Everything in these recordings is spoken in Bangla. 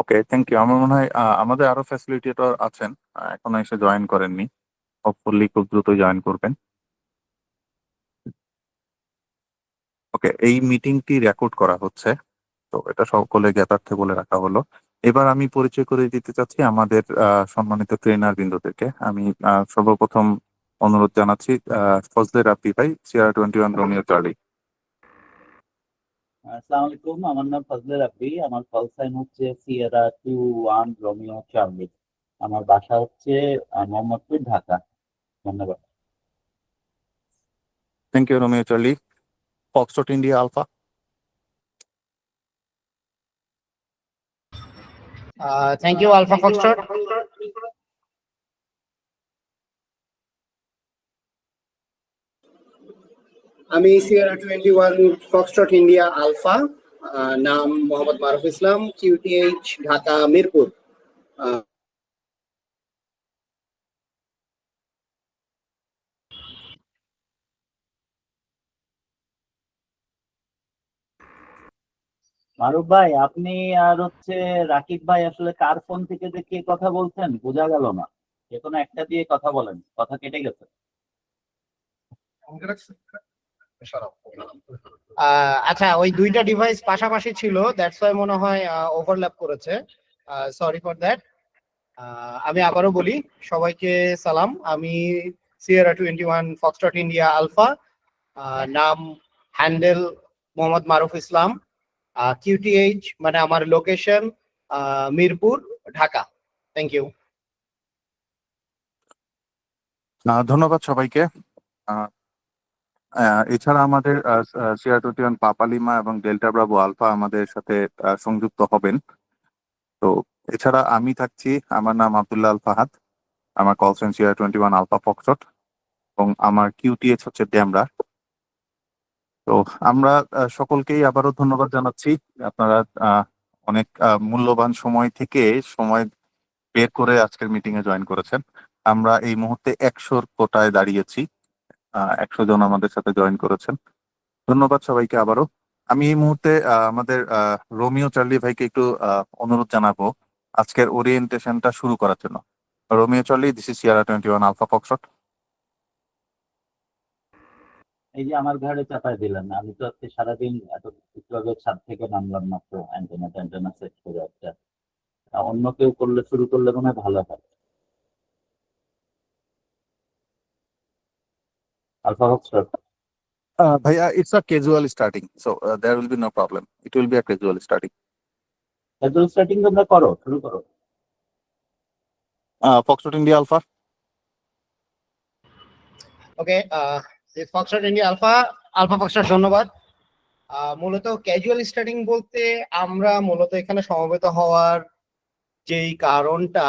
Okay, thank you. আমার মনে হয় আমাদের আরো ফ্যাসিলিটেটর আছেন, এখনো এসে জয়েন করেননি। হোপফুলি খুব দ্রুতই জয়েন করবেন। ওকে, এই মিটিংটি রেকর্ড করা হচ্ছে, তো এটা সকলে জ্ঞাতার্থে বলে রাখা হলো। এবার আমি পরিচয় করে দিতে চাচ্ছি আমাদের সম্মানিত ট্রেনার বিন্দুদেরকে। আমি সর্বপ্রথম অনুরোধ জানাচ্ছি ফজলে রাব্বি ভাই, CR21 রোমিও চার্লি। আসসালামু আলাইকুম, আমার নাম ফজলে রাব্বি। আমার কল সাইন হচ্ছে সিয়েরা 21 রোমিও চার্লি। আমার বাসা হচ্ছে মোহাম্মদপুর, ঢাকা। ধন্যবাদ। Thank you Romeo Charlie. Foxtrot India Alpha. Thank you Alpha Foxtrot. আমি সিয়েরা 21 ফক্সট্রট ইন্ডিয়া আলফা, নাম মোহাম্মদ মারুফ ইসলাম, QTH ঢাকা মিরপুর। মারুফ ভাই, আপনি আর হচ্ছে রাকিব ভাই আসলে কার ফোন থেকে যে কে কথা বলছেন বোঝা গেল না। যে কোনো একটা দিয়ে কথা বলেন, কথা কেটে গেছে। আচ্ছা, ওই দুইটা ডিভাইস পাশাপাশি ছিল, দ্যাটস ওয়াই মনে হয় ওভারল্যাপ করেছে। Sorry for that. আমি আবারও বলি, সবাইকে সালাম। আমি সিয়েরা 21 ফক্সট্রট ইন্ডিয়া আলফা, নাম হ্যান্ডেল মোহাম্মদ মারুফ ইসলাম, QTH মানে আমার location Mirpur, Dhaka. Thank you. ধন্যবাদ সবাইকে। এছাড়া আমাদের CR21 পাপালিমা এবং ডেল্টা ব্রাভো আলফা আমাদের সাথে সংযুক্ত হবেন। তো এছাড়া আমি থাকছি, আমার নাম আব্দুল্লাহ আল ফাহাদ, আমার call sign CR21 alpha foxtrot এবং আমার QTH হচ্ছে ড্যামরা। তো আমরা সকলকেই আবারও ধন্যবাদ জানাচ্ছি। আপনারা অনেক মূল্যবান সময় থেকে সময় বের করে আজকের মিটিং এ জয়েন করেছেন। আমরা এই মুহূর্তে 100 কোটায় দাঁড়িয়েছি। 100 জন আমাদের সাথে জয়েন করেছেন। ধন্যবাদ সবাইকে আবারও। আমি এই মুহূর্তে আমাদের রোমিও চার্লি ভাইকে একটু অনুরোধ জানাবো আজকের ওরিয়েন্টেশনটা শুরু করার জন্য। Romeo Charlie, this is Sierra 21 Alpha Foxtrot. এই যে আমার ঘরে চাপায় দিলেন, আমি তো আজকে সারাদিন এত কিভাবে ছাদ থেকে নামলাম মাত্র অ্যান্টেনা সেট করে একটা। অন্য কেউ করলে, শুরু করলে মনে হয় ভালো হয়। Alpha Foxtrot. ভাইয়া, it's a casual starting, so there will be no problem. It will be a casual starting. Casual starting তোমরা করো, শুরু করো। Foxtrot India alpha. Okay, foxtrot India alpha, alpha foxtrot, ধন্যবাদ। মূলত ক্যাজুয়াল স্টার্টিং বলতে আমরা মূলত এখানে সমবেত হওয়ার যেই কারণটা,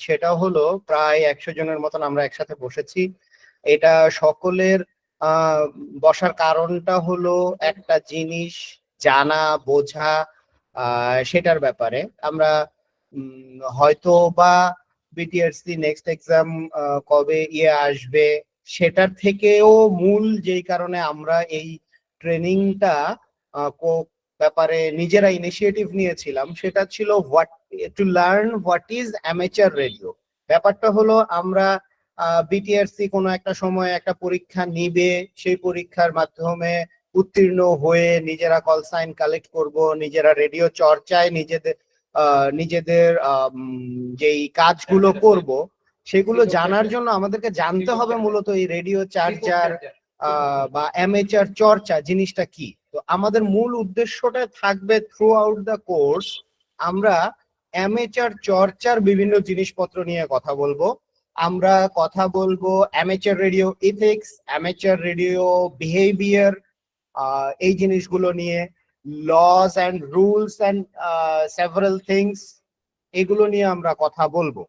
সেটা হলো প্রায় 100 জনের মতন আমরা একসাথে বসেছি। এটা সকলের বসার কারণটা হলো একটা জিনিস জানা বোঝা, সেটার ব্যাপারে আমরা হয়তো বা বিটিআরসি নেক্সট এক্সাম কবে আসবে সেটার থেকেও মূল যেই কারণে আমরা এই ট্রেনিংটা ব্যাপারে নিজেরা ইনিশিয়েটিভ নিয়েছিলাম, সেটা ছিল to learn what is amateur radio. ব্যাপারটা হলো আমরা বিটিআরসি কোনো একটা সময় একটা পরীক্ষা নিবে, সেই পরীক্ষার মাধ্যমে উত্তীর্ণ হয়ে নিজেরা কল সাইন কালেক্ট করব, নিজেরা রেডিও চর্চায় নিজেদের যেই কাজগুলো করব সেগুলো জানার জন্য আমাদেরকে জানতে হবে মূলত এই রেডিও চার্জার বা অ্যামেচার চর্চা জিনিসটা কি। তো আমাদের মূল উদ্দেশ্যটা থাকবে থ্রু আউট দ্য কোর্স আমরা অ্যামেচার চর্চার বিভিন্ন জিনিসপত্র নিয়ে কথা বলবো। আমরা কথা বলবো amateur radio ethics, amateur radio behaviour, এই জিনিসগুলো নিয়ে, laws and rules and several things, এগুলো নিয়ে আমরা কথা বলবো।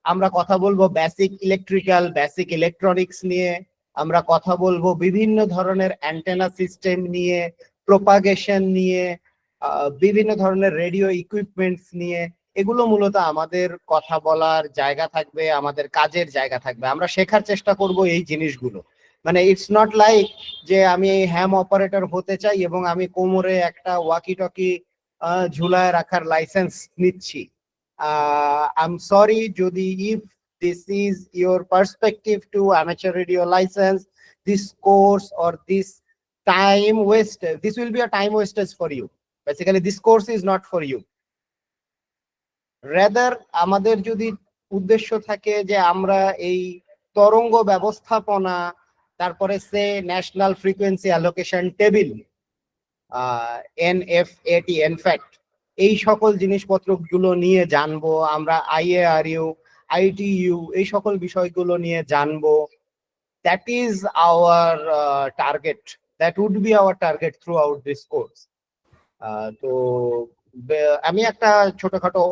আমরা কথা বলবো বেসিক ইলেকট্রিক্যাল, বেসিক ইলেকট্রনিক্স নিয়ে। আমরা কথা বলবো বিভিন্ন ধরনের অ্যান্টেনা সিস্টেম নিয়ে, প্রোপাগেশন নিয়ে, বিভিন্ন ধরনের রেডিও ইকুইপমেন্টস নিয়ে। এগুলো মূলত আমাদের কথা বলার জায়গা থাকবে, আমাদের কাজের জায়গা থাকবে। আমরা শেখার চেষ্টা করব এই জিনিসগুলো। মানে ইটস নট লাইক যে আমি হ্যাম অপারেটর হতে চাই এবং আমি কোমরে একটা ওয়াকি টকি ঝুলায় রাখার লাইসেন্স নিচ্ছি। আই এম সরি যদি if this is your perspective to amateur radio license, this course or this time waste, this will be a time wastage for you. Basically this course is not for you. Rather আমাদের যদি উদ্দেশ্য থাকে যে আমরা এই তরঙ্গ ব্যবস্থাপনা, তারপরে সে national frequency allocation table, NFAT, in fact এই সকল জিনিসপত্রগুলো নিয়ে জানবো, আমরা IARU, ITU এই সকল বিষয়গুলো নিয়ে জানবো, that is our target, that would be our target throughout this course. তো আমি একটা ছোটখাটো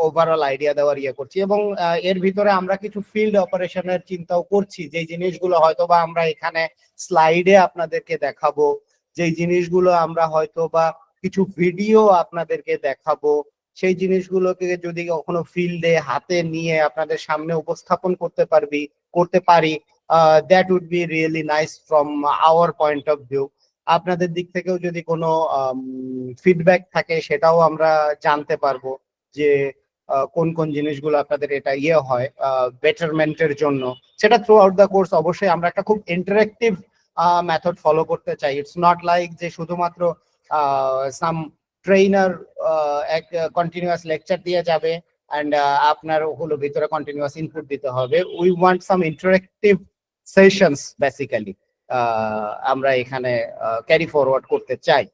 ওভারঅল আইডিয়া দেওয়ার ইয়ে করছি, এবং এর ভিতরে আমরা কিছু ফিল্ড অপারেশনের চিন্তাও করছি, যে জিনিসগুলো হয়তো বা আমরা এখানে স্লাইডে আপনাদেরকে দেখাবো, যেই জিনিসগুলো আমরা হয়তো বা কিছু ভিডিও আপনাদেরকে দেখাবো, সেই জিনিসগুলোকে যদি কখনো ফিল্ডে হাতে নিয়ে আপনাদের সামনে উপস্থাপন করতে পারি, that would be really nice from our point of view. আপনাদের দিক থেকেও যদি কোনো ফিডব্যাক থাকে সেটাও আমরা জানতে পারবো, যে কোন কোন জিনিসগুলো আপনাদের এটা ইয়ে হয় বেটারমেন্টের জন্য। সেটা থ্রু আউট দ্য কোর্স অবশ্যই আমরা একটা খুব ইন্টারেক্টিভ মেথড ফলো করতে চাই। ইটস নট লাইক যে শুধুমাত্র সাম ট্রেইনার এক কন্টিনিউয়াস লেকচার দিয়ে যাবে অ্যান্ড আপনার হলো ভিতরে কন্টিনিউয়াস ইনপুট দিতে হবে। We want some interactive sessions basically আমরা এখানে ক্যারি ফরওয়ার্ড করতে চাই।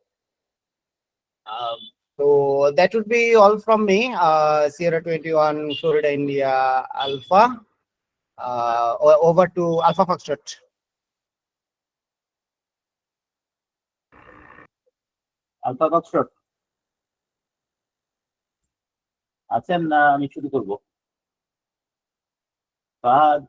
So that would be all from me. Sierra 21 Florida India Alpha, over to Alpha Foxtrot. Alpha Foxtrot আছেন না? আমি শুরু করবো। ফাহাদ,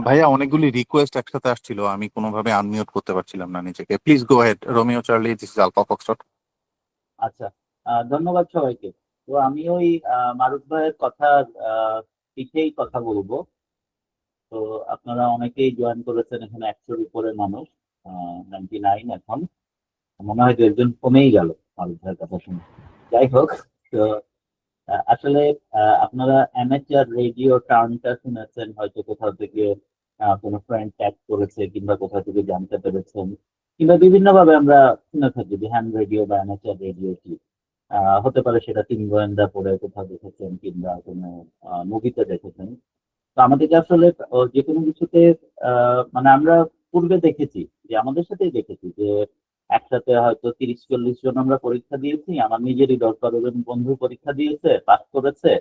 ভাইয়া অনেকগুলি রিকোয়েস্ট একসাথে আসছিল, আমি কোনোভাবে আনমিউট করতে পারছিলাম না নিজেকে। Please go ahead. Romeo Charlie, this is Alpha Foxtrot. আচ্ছা, ধন্যবাদ সবাইকে। তো আমি ওই মারুফ ভাইয়ের কথা পিঠেই কথা বলবো। তো আপনারা অনেকেই জয়েন করেছেন, এখানে 100-র উপরে মানুষ, 99 এখন, মনে হয় 2 জন কমেই গেল মারুফ ভাইয়ের কথা শুনে। যাই হোক, তো আসলে আপনারা অ্যামেচার রেডিও টার্মটা শুনেছেন হয়তো, কোথাও থেকে কোনো ফ্রেন্ড ট্যাগ করেছে কিংবা কোথাও থেকে জানতে পেরেছেন, কিংবা বিভিন্ন ভাবে আমরা শুনে থাকি যে হ্যান্ড রেডিও বা অ্যামেচার রেডিও কি। হতে পারে সেটা 3 গোয়েন্দা পড়ে কোথাও দেখেছেন কিংবা কোনো মুভিতে দেখেছেন। তো আমাদেরকে আসলে যে কোনো কিছুতে মানে আমরা পূর্বে দেখেছি, যে আমাদের সাথেই দেখেছি যে একসাথে হয়তো 30-40 জন আমরা পরীক্ষা দিয়েছি, আমার নিজেরই 10-12 জন বন্ধু পরীক্ষা দিয়েছে, পাস করেছে,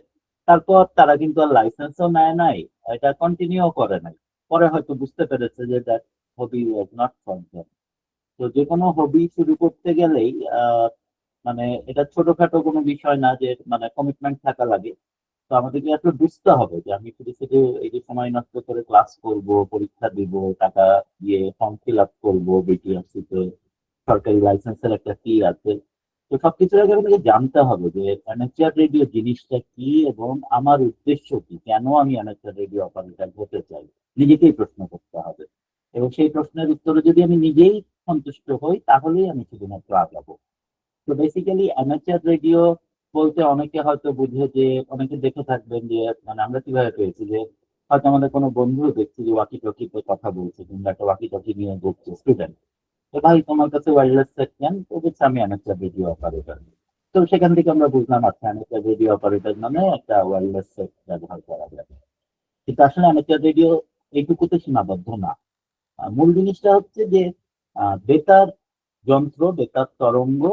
তারপর তারা কিন্তু আর লাইসেন্সও নেয় নাই, এটা কন্টিনিউ করে নাই। পরে হয়তো বুঝতে পেরেছে যে that hobby was not for them. তো যে কোনো হবি শুরু করতে গেলেই মানে এটা ছোটখাটো কোনো বিষয় না, যে মানে কমিটমেন্ট থাকা লাগে। তো আমাদেরকে আসলে বুঝতে হবে যে আমি শুধু শুধু এই যে সময় নষ্ট করে ক্লাস করব, পরীক্ষা দিব, টাকা দিয়ে ফর্ম ফিল আপ করবো, বিটিআরসি তে সরকারি লাইসেন্সের একটা ফি আছে। তো সবকিছুর আগে আমাকে জানতে হবে যে অ্যামেচার রেডিও জিনিসটা কি এবং আমার উদ্দেশ্য কি, কেন আমি অ্যামেচার রেডিও অপারেটর হতে চাই, নিজেকেই প্রশ্ন করতে হবে। এবং সেই প্রশ্নের উত্তরে যদি আমি নিজেই সন্তুষ্ট হই, তাহলেই আমি শুধুমাত্র আগাবো। তো বেসিক্যালি অ্যামেচার রেডিও বলতে অনেকে হয়তো বুঝে যে, অনেকে দেখে থাকবেন যে মানে আমরা কিভাবে পেয়েছি যে হয়তো আমাদের কোনো বন্ধু দেখছি যে ওয়াকি টকিতে কথা বলছে কিংবা একটা ওয়াকি টকি নিয়ে ঘুরছে স্টুডেন্ট। তো ভাই তোমার কাছে ওয়্যারলেস সেট কেন? তো বলছে আমি অ্যামেচার রেডিও অপারেটর। তো সেখান থেকে আমরা বুঝলাম আচ্ছা অ্যামেচার রেডিও অপারেটর নামে একটা ওয়্যারলেস সেট ব্যবহার করা যাবে। কিন্তু আসলে অ্যামেচার রেডিও এইটুকুতে সীমাবদ্ধ না। মূল জিনিসটা হচ্ছে যে বেতার যন্ত্র, বেতার তরঙ্গ,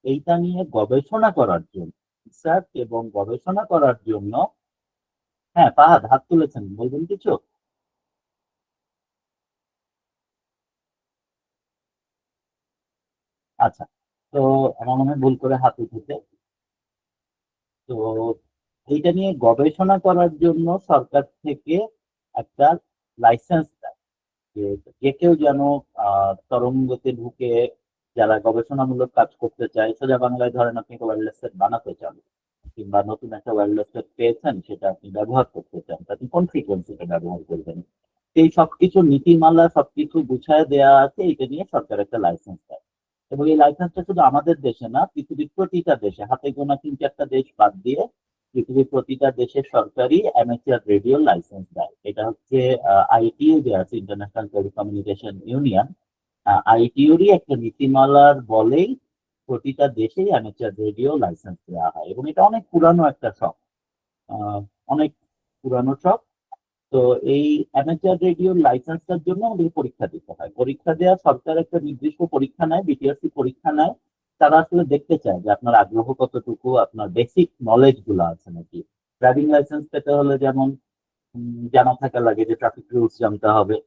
এইটা নিয়ে গবেষণা করার জন্য, রিসার্চ এবং গবেষণা করার জন্য। হ্যাঁ, ফাহাদ হাত তুলেছেন, বলবেন কিছু? আচ্ছা, তো আমার মনে হয় ভুল করে হাত উঠেছে। তো এইটা নিয়ে গবেষণা করার জন্য সরকার থেকে একটা লাইসেন্স দেয়, যে যে কেউ যেন তরঙ্গতে ঢুকে যারা গবেষণামূলক কাজ করতে চায়, সোজা বাংলায় ধরেন আপনি একটা ওয়্যারলেস সেট বানাতে চান কিংবা নতুন একটা ওয়্যারলেস সেট পেয়েছেন, সেটা আপনি ব্যবহার করতে চান, আপনি কোন ফ্রিকোয়েন্সিতে ব্যবহার করবেন, এই সবকিছু নীতিমালা সবকিছু গুছায় দেওয়া আছে। এটা নিয়ে সরকার একটা লাইসেন্স দেয়। এবং এই লাইসেন্সটা শুধু আমাদের দেশে না, পৃথিবীর প্রতিটা দেশে, হাতে গোনা 3-4টা দেশ বাদ দিয়ে পৃথিবীর প্রতিটা দেশের সরকারি অ্যামেচার রেডিও লাইসেন্স দেয়। এটা হচ্ছে আইটিইউ যে আছে, ইন্টারন্যাশনাল টেলিকমিউনিকেশন ইউনিয়ন, আইটিইউরই একটা নীতিমালার বলেই প্রতিটা দেশেই অ্যামেচার রেডিও লাইসেন্স দেওয়া হয়। এবং এটা অনেক পুরানো একটা শখ, অনেক পুরানো শখ। তো এই অ্যামেচার রেডিওর লাইসেন্সটার জন্য আমাদের পরীক্ষা দিতে হয়। পরীক্ষা দেওয়া সরকার একটা নির্দিষ্ট পরীক্ষা নেয়, বিটিআরসি পরীক্ষা নেয়। তারা আসলে দেখতে চায় যে আপনার আগ্রহ কতটুকু, আপনার বেসিক নলেজ গুলো আছে নাকি। ড্রাইভিং লাইসেন্স পেতে হলে যেমন জানা থাকা লাগে যে ট্রাফিক রুলস জানতে হবে,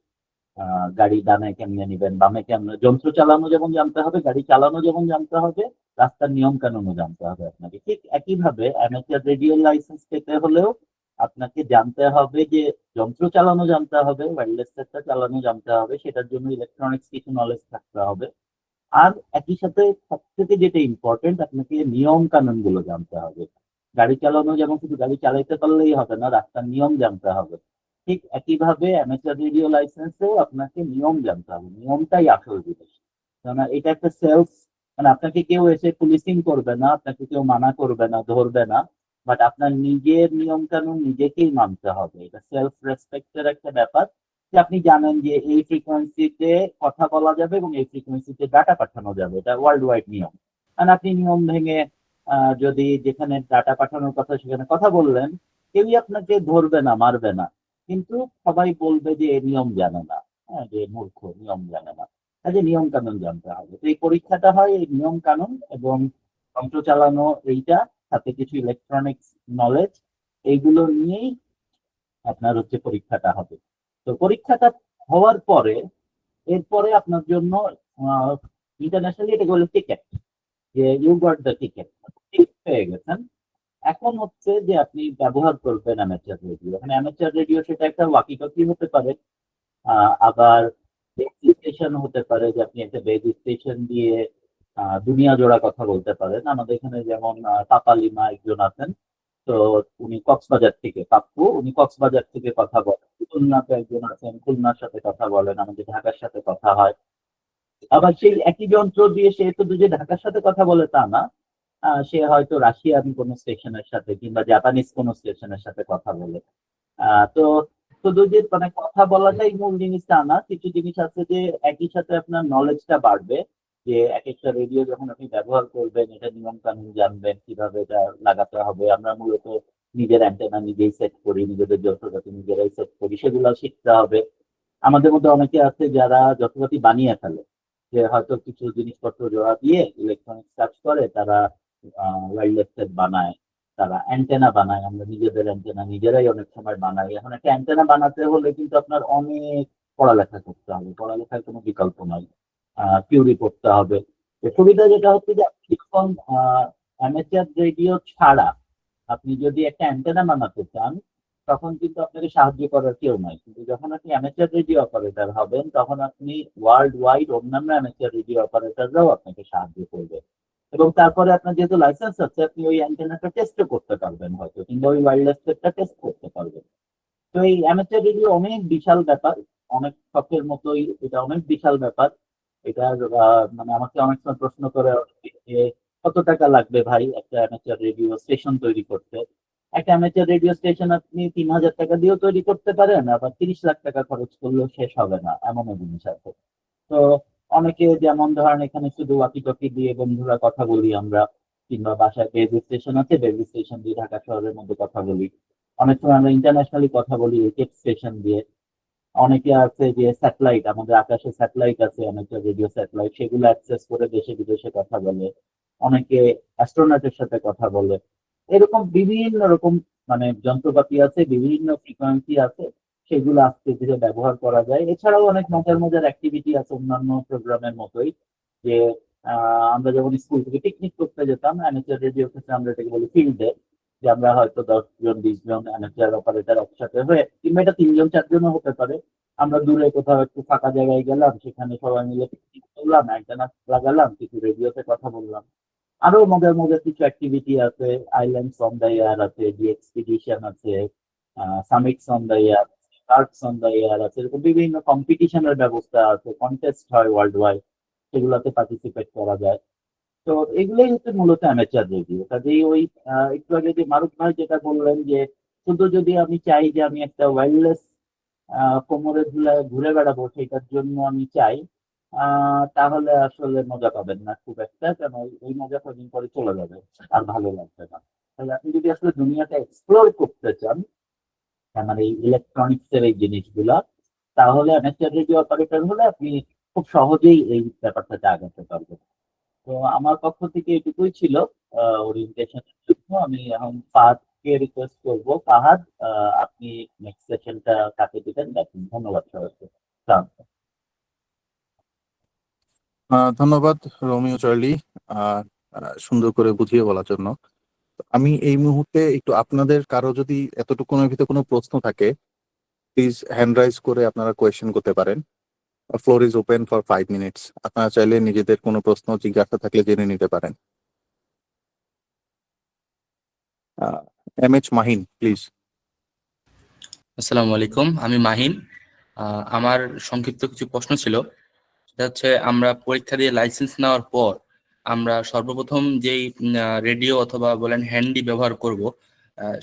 গাড়ি ডানে কেমনে নিবেন, বামে কেমনে, যন্ত্র চালানো যেমন জানতে হবে, গাড়ি চালানো যেমন জানতে হবে, রাস্তার নিয়ম কানুনও জানতে হবে আপনাকে। ঠিক একইভাবে অ্যামেচার রেডিও লাইসেন্স পেতে হলেও আপনাকে জানতে হবে যে যন্ত্র চালানো জানতে হবে, ওয়্যারলেস সেটটা চালানো জানতে হবে, সেটার জন্য ইলেকট্রনিক্স কিছু নলেজ থাকতে হবে। আর একই সাথে সবথেকে যেটা ইম্পর্টেন্ট, আপনাকে নিয়ম কানুন গুলো জানতে হবে। গাড়ি চালানো যেমন শুধু গাড়ি চালাইতে পারলেই হবে না, রাস্তার নিয়ম জানতে হবে। ঠিক একইভাবে অ্যামেচার রেডিও লাইসেন্সেও আপনাকে নিয়ম জানতে হবে, নিয়মটাই আসল জিনিস। কেননা এটা একটা সেলফ, মানে আপনাকে কেউ এসে পুলিশিং করবে না, আপনাকে কেউ মানা করবে না, ধরবে না, বাট আপনার নিজের নিয়ম কানুন নিজেকেই মানতে হবে। এটা সেলফ রেসপেক্টের একটা ব্যাপার, যে আপনি জানেন যে এই ফ্রিকোয়েন্সিতে কথা বলা যাবে এবং এই ফ্রিকোয়েন্সিতে ডাটা পাঠানো যাবে, এটা ওয়ার্ল্ড ওয়াইড নিয়ম। আর আপনি নিয়ম ভেঙে যদি যেখানে ডাটা পাঠানোর কথা সেখানে কথা বললেন, কেউই আপনাকে ধরবে না, মারবে না, কিন্তু সবাই বলবে যে এ নিয়ম জানে না, হ্যাঁ, যে মূর্খ, নিয়ম জানে না। কাজে নিয়ম কানুন জানতে হবে। তো এই পরীক্ষাটা হয় এই নিয়ম কানুন এবং যন্ত্র চালানো, এইটা সাথে কিছু ইলেকট্রনিক্স নলেজ, এইগুলো নিয়েই আপনার হচ্ছে পরীক্ষাটা হবে। তো পরীক্ষাটা হওয়ার পরে এরপরে আপনার জন্য ইন্টারন্যাশনালি এটা বলে টিকেট, যে ইউ গট দ্য টিকেট, পেয়ে গেছেন। এখন হচ্ছে যে আপনি ব্যবহার করবেন অ্যামেচার রেডিও। এখানে অ্যামেচার রেডিও সেটা একটা ওয়াকি টকি হতে পারে, আবার বেস স্টেশন হতে পারে, যে আপনি একটা বেস স্টেশন দিয়ে দুনিয়া জোড়া কথা বলতে পারেন। আমাদের এখানে যেমন পাপালিমা একজন আছেন, তো উনি কক্সবাজার থেকে, পাপ্পু, উনি কক্সবাজার থেকে কথা বলেন। খুলনাতে একজন আছেন, খুলনার সাথে কথা বলেন, আমাদের ঢাকার সাথে কথা হয়। আবার সেই একই যন্ত্র দিয়ে সে শুধু যে ঢাকার সাথে কথা বলে তা না, সে হয়তো রাশিয়ান কোনো স্টেশনের সাথে কিংবা জাপানিজ কোনো স্টেশনের সাথে কথা বলে। তো শুধু যে মানে কথা বলাটাই মূল জিনিস তা না, কিছু জিনিস আছে যে একই সাথে আপনার নলেজটা বাড়বে। যে এক একটা রেডিও যখন আপনি ব্যবহার করবেন, এটা নিয়ম কানুন জানবেন, কিভাবে এটা লাগাতে হবে। আমরা মূলত নিজের অ্যান্টেনা নিজেই সেট করি, নিজেদের যন্ত্রপাতি নিজেরাই সেট করি, সেগুলো শিখতে হবে। আমাদের মধ্যে অনেকে আছে যারা যন্ত্রপাতি বানিয়ে ফেলে, যে হয়তো কিছু জিনিসপত্র জোড়া দিয়ে ইলেকট্রনিক্স কাজ করে, তারা ওয়্যারলেস সেট বানায়, তারা অ্যান্টেনা বানায়। আমরা নিজেদের অ্যান্টেনা নিজেরাই অনেক সময় বানাই। এখন একটা অ্যান্টেনা বানাতে হলে কিন্তু আপনার অনেক পড়ালেখা করতে হবে, পড়ালেখার কোনো বিকল্প নয়, থিওরি পড়তে হবে। তো সুবিধা যেটা হচ্ছে যে আপনি যখন অ্যামেচার রেডিও ছাড়া আপনি যদি একটা অ্যান্টেনা বানাতে চান, তখন কিন্তু আপনাকে সাহায্য করার কেউ নাই। কিন্তু যখন আপনি অ্যামেচার রেডিও অপারেটর হবেন, তখন আপনি ওয়ার্ল্ড ওয়াইড অন্যান্য অ্যামেচার রেডিও অপারেটররাও আপনাকে সাহায্য করবে। এবং তারপরে আপনার যেহেতু লাইসেন্স আছে, আপনি ওই অ্যান্টেনাটা টেস্টও করতে পারবেন হয়তো, কিংবা ওই ওয়্যারলেস সেটটা টেস্ট করতে পারবেন। তো এই অ্যামেচার রেডিও অনেক বিশাল ব্যাপার, অনেক শখের মতোই এটা অনেক বিশাল ব্যাপার। এটার মানে আমাকে অনেক সময় প্রশ্ন করে যে কত টাকা লাগবে ভাই একটা অ্যামেচার রেডিও স্টেশন তৈরি করতে। একটা অ্যামেচার রেডিও স্টেশন আপনি 3,000 টাকা দিয়েও তৈরি করতে পারেন, আবার 30 লাখ টাকা খরচ করলেও শেষ হবে না, এমনও জিনিস আছে। তো অনেকে যেমন ধরেন এখানে শুধু ওয়াকি টকি দিয়ে বন্ধুরা কথা বলি আমরা, কিংবা বাসায় বেজ স্টেশন আছে, বেজ স্টেশন দিয়ে ঢাকা শহরের মধ্যে কথা বলি। অনেক সময় আমরা ইন্টারন্যাশনালি কথা বলি একেপ স্টেশন দিয়ে। অনেকে আছে যে স্যাটেলাইট, আমাদের আকাশে স্যাটেলাইট আছে, অনেকে রেডিও স্যাটেলাইট, সেগুলো অ্যাক্সেস করে দেশে বিদেশে কথা বলে। অনেকে অ্যাস্ট্রোনটের সাথে কথা বলে। এরকম বিভিন্ন রকম মানে যন্ত্রপাতি আছে, বিভিন্ন ফ্রিকোয়েন্সি আছে, সেগুলো আস্তে ধীরে ব্যবহার করা যায়। এছাড়াও অনেক মজার মজার অ্যাক্টিভিটি আছে অন্যান্য প্রোগ্রামের মতোই, যে আমরা যখন স্কুল থেকে পিকনিক করতে যেতাম, অ্যামেচার রেডিও ক্ষেত্রে আমরা এটাকে বলি ফিল্ড ডে, যে আমরা হয়তো 10 জন 20 জন অ্যামেচার অপারেটর একসাথে হয়ে, কিংবা এটা 3 জন 4 জনও হতে পারে, আমরা দূরে কোথাও একটু ফাঁকা জায়গায় গেলাম, সেখানে সবাই মিলে পিকনিক করলাম, অ্যান্টেনা লাগালাম, কিছু রেডিওতে কথা বললাম। আরো মজার মজার কিছু অ্যাক্টিভিটি আছে, আইল্যান্ডস অন দ্য এয়ার আছে, ডি এক্সপিডিশন আছে, summits on the air, arts on the air আছে, এরকম বিভিন্ন কম্পিটিশনের ব্যবস্থা আছে, কন্টেস্ট হয় ওয়ার্ল্ড ওয়াইড। সেগুলোতে পার্টিসিপেট করা যায়। তো এগুলোই হচ্ছে মূলত অ্যামেচার রেডিও। কাজেই ওই একটু আগে যে মারুফ ভাই যেটা বললেন যে শুধু যদি আমি চাই যে আমি একটা ওয়্যারলেস কোমরে ঝুলে ঘুরে বেড়াবো সেটার জন্য আমি চাই, তাহলে আসলে মজা পাবেন না খুব একটা, কারণ ওই মজা কদিন পরে চলে যাবে, আর ভালো লাগবে না। তাহলে আপনি যদি আসলে দুনিয়াটা এক্সপ্লোর করতে চান, মানে এই ইলেকট্রনিক্স এর এই জিনিসগুলা, তাহলে অ্যামেচার রেডিও অপারেটর হলে আপনি খুব সহজেই এই ব্যাপারটাতে আগাতে পারবেন। তো আমার পক্ষ থেকে এটুকুই ছিল ওরিয়েন্টেশনের জন্য। আমি এখন ফাহাদকে রিকোয়েস্ট করবো, ফাহাদ আপনি নেক্সট সেশনটা কাকে দিবেন দেখুন। ধন্যবাদ সবাইকে। ধন্যবাদ রোমিও চার্লি, আহ, সুন্দর করে বুঝিয়ে বলার জন্য। আমি এই মুহূর্তে একটু আপনাদের কারো যদি এতটুকুনের ভিতরে কোনো প্রশ্ন থাকে, প্লিজ হ্যান্ড রাইজ করে আপনারা কোয়েশ্চেন করতে পারেন। Floor is open for 5 minutes. আপনারা চাইলে নিজেদের কোনো প্রশ্ন জিজ্ঞাসা থাকলে জেনে নিতে পারেন। M H Mahin, please. আসসালামু আলাইকুম, আমি মাহিন। আমার সংক্ষিপ্ত কিছু প্রশ্ন ছিল। সেটা হচ্ছে, আমরা পরীক্ষা দিয়ে লাইসেন্স নেওয়ার পর আমরা সর্বপ্রথম যেই রেডিও অথবা বলেন হ্যান্ডি ব্যবহার করব,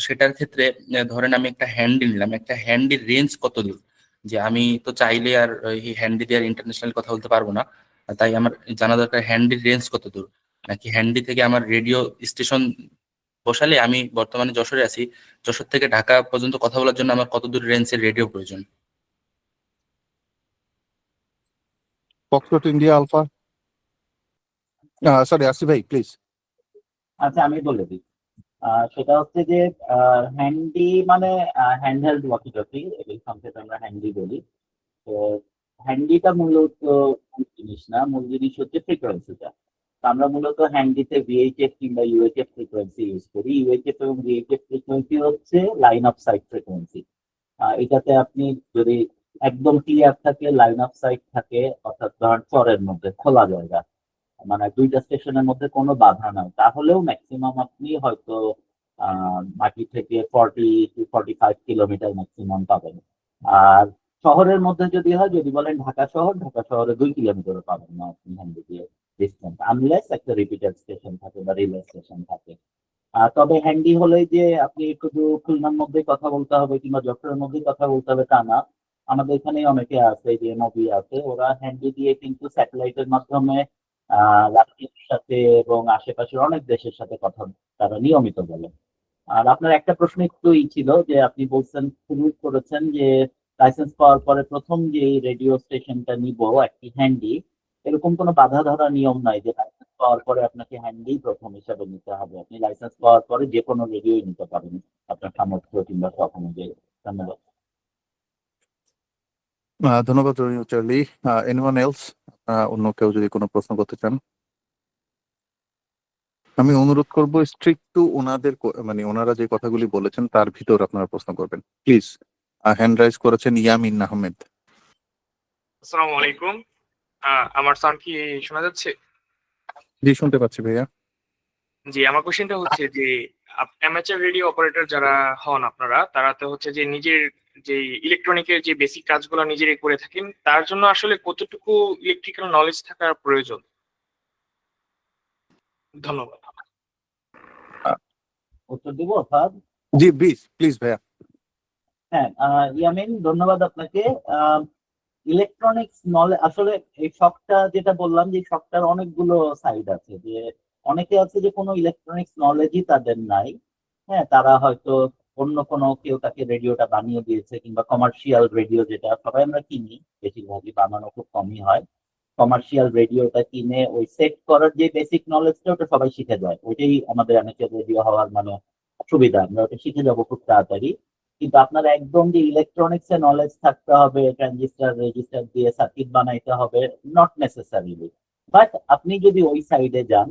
সেটার ক্ষেত্রে ধরেন আমি একটা হ্যান্ডি নিলাম, একটা হ্যান্ডির রেঞ্জ কত দূর? যে আমি তো চাইলে আর এই হ্যান্ডি দিয়ে আর ইন্টারন্যাশনাল কথা বলতে পারবো না, তাই আমার জানা দরকার হ্যান্ডির রেঞ্জ কত দূর। নাকি হ্যান্ডি থেকে আমার রেডিও স্টেশন বসালে, আমি বর্তমানে যশোরে আছি, যশোর থেকে ঢাকা পর্যন্ত কথা বলার জন্য আমার কত দূর রেঞ্জের রেডিও প্রয়োজন? Foxtrot India Alpha, sorry Asif ভাই প্লিজ। আচ্ছা, আমি বলে দিই। সেটা হচ্ছে যে হ্যান্ডি মানে হ্যান্ডহেল্ড ওয়াকি টকি, এই সংক্ষেপে আমরা হ্যান্ডি বলি। তো হ্যান্ডিটা মূলত মূল জিনিস না, মূল জিনিস হচ্ছে ফ্রিকোয়েন্সিটা। আমরা মূলত হ্যান্ডিতে ভিএইচএফ কিংবা ইউএইচএফ ফ্রিকোয়েন্সি ইউজ করি। ইউএইচএফ এবং ভিএইচএফ ফ্রিকোয়েন্সি হচ্ছে লাইন অফ সাইট ফ্রিকোয়েন্সি। এটাতে আপনি যদি একদম ক্লিয়ার থাকে, লাইন অফ সাইট থাকে, অর্থাৎ ধরেন চরের মধ্যে খোলা জায়গা, মানে দুইটা স্টেশনের মধ্যে কোনো বাধা নাই, তাহলেও ম্যাক্সিমাম আপনি হয়তো মাটি থেকে 40 to 45 কিলোমিটার ম্যাক্সিমাম পাবেন। আর শহরের মধ্যে যদি হয়, যদি বলেন ঢাকা শহর, ঢাকা শহরে 2 কিলোমিটারও পাবেন না আপনি হ্যান্ডি দিয়ে ডিস্টেন্স, আনলেস একটা রিপিটার স্টেশন থাকে বা রেলওয়ে স্টেশন থাকে। তবে হ্যান্ডি হলে যে আপনি শুধু খুলনার মধ্যে কথা বলতে হবে কিংবা যশোরের মধ্যে কথা বলতে হবে তা না। আমাদের এখানে অনেকে আছে, যে নবী আছে, ওরা হ্যান্ডি দিয়ে কিন্তু স্যাটেলাইটের মাধ্যমে রাশিয়ার সাথে এবং আশেপাশের অনেক দেশের সাথে কথা তারা নিয়মিত বলে। আর আপনার একটা প্রশ্ন একটু ছিল যে আপনি বলছেন, শুরু করেছেন যে লাইসেন্স পাওয়ার পরে প্রথম যে রেডিও স্টেশনটা নিব একটি হ্যান্ডি, এরকম কোনো বাধা ধরা নিয়ম নাই যে লাইসেন্স পাওয়ার পরে আপনাকে হ্যান্ডি প্রথম হিসাবে নিতে হবে। আপনি লাইসেন্স পাওয়ার পরে যে কোনো রেডিওই নিতে পারেন আপনার সামর্থ্য কিংবা শখ অনুযায়ী। ধন্যবাদ। ধন্যবাদ রোমিও চার্লি। এনিওয়ান এলস, অন্য কেউ যদি কোনো প্রশ্ন করতে চান? আমি অনুরোধ করবো স্ট্রিক্ট টু ওনাদের মানে ওনারা যে কথাগুলি বলেছেন তার ভিতর আপনারা প্রশ্ন করবেন প্লিজ। হ্যান্ড রাইজ করেছেন ইয়ামিন আহমেদ। আসসালামু আলাইকুম। আমার সাউন্ড কি শোনা যাচ্ছে? জি, শুনতে পাচ্ছি ভাইয়া। জি, আমার কোশ্চেনটা হচ্ছে যে অ্যামেচার রেডিও অপারেটর যারা হন আপনারা, তারা তো হচ্ছে যে নিজের যে ইলেকট্রনিকের যে বেসিক কাজগুলো নিজেরাই করে থাকেন, তার জন্য আসলে কতটুকু ইলেকট্রিক্যাল নলেজ থাকার প্রয়োজন? ধন্যবাদ। উত্তর দিব ফাদ? জি প্লিজ প্লিজ ভাইয়া। হ্যাঁ, ইয়ামিন ধন্যবাদ আপনাকে। ইলেকট্রনিক্স নলেজ আসলে এই শখটা যেটা বললাম, যে শখটার অনেকগুলো সাইড আছে। যে অনেকে আছে যে কোনো ইলেকট্রনিক্স নলেজই তাদের নাই। হ্যাঁ, তারা হয়তো অন্য কোনো কেউ তাকে রেডিওটা বানিয়ে দিয়েছে, কিংবা কমার্শিয়াল রেডিও যেটা সবাই আমরা কিনি, বেশিরভাগই বানানো খুব কমই হয়। কমার্শিয়াল রেডিওটা কিনে ওই সেট করার যে বেসিক নলেজটা, ওটা সবাই শিখে যায়। ওইটাই আমাদের অ্যামেচার রেডিও হওয়ার মানে সুবিধা, আমরা ওটা শিখে যাবো খুব তাড়াতাড়ি। কিন্তু আপনার একদম যে ইলেকট্রনিক্স এর নলেজ থাকতে হবে, ট্রানজিস্টার রেজিস্টার দিয়ে সার্কিট বানাইতে হবে, নট নেসেসারিলি। বাট আপনি যদি ওই সাইডে যান,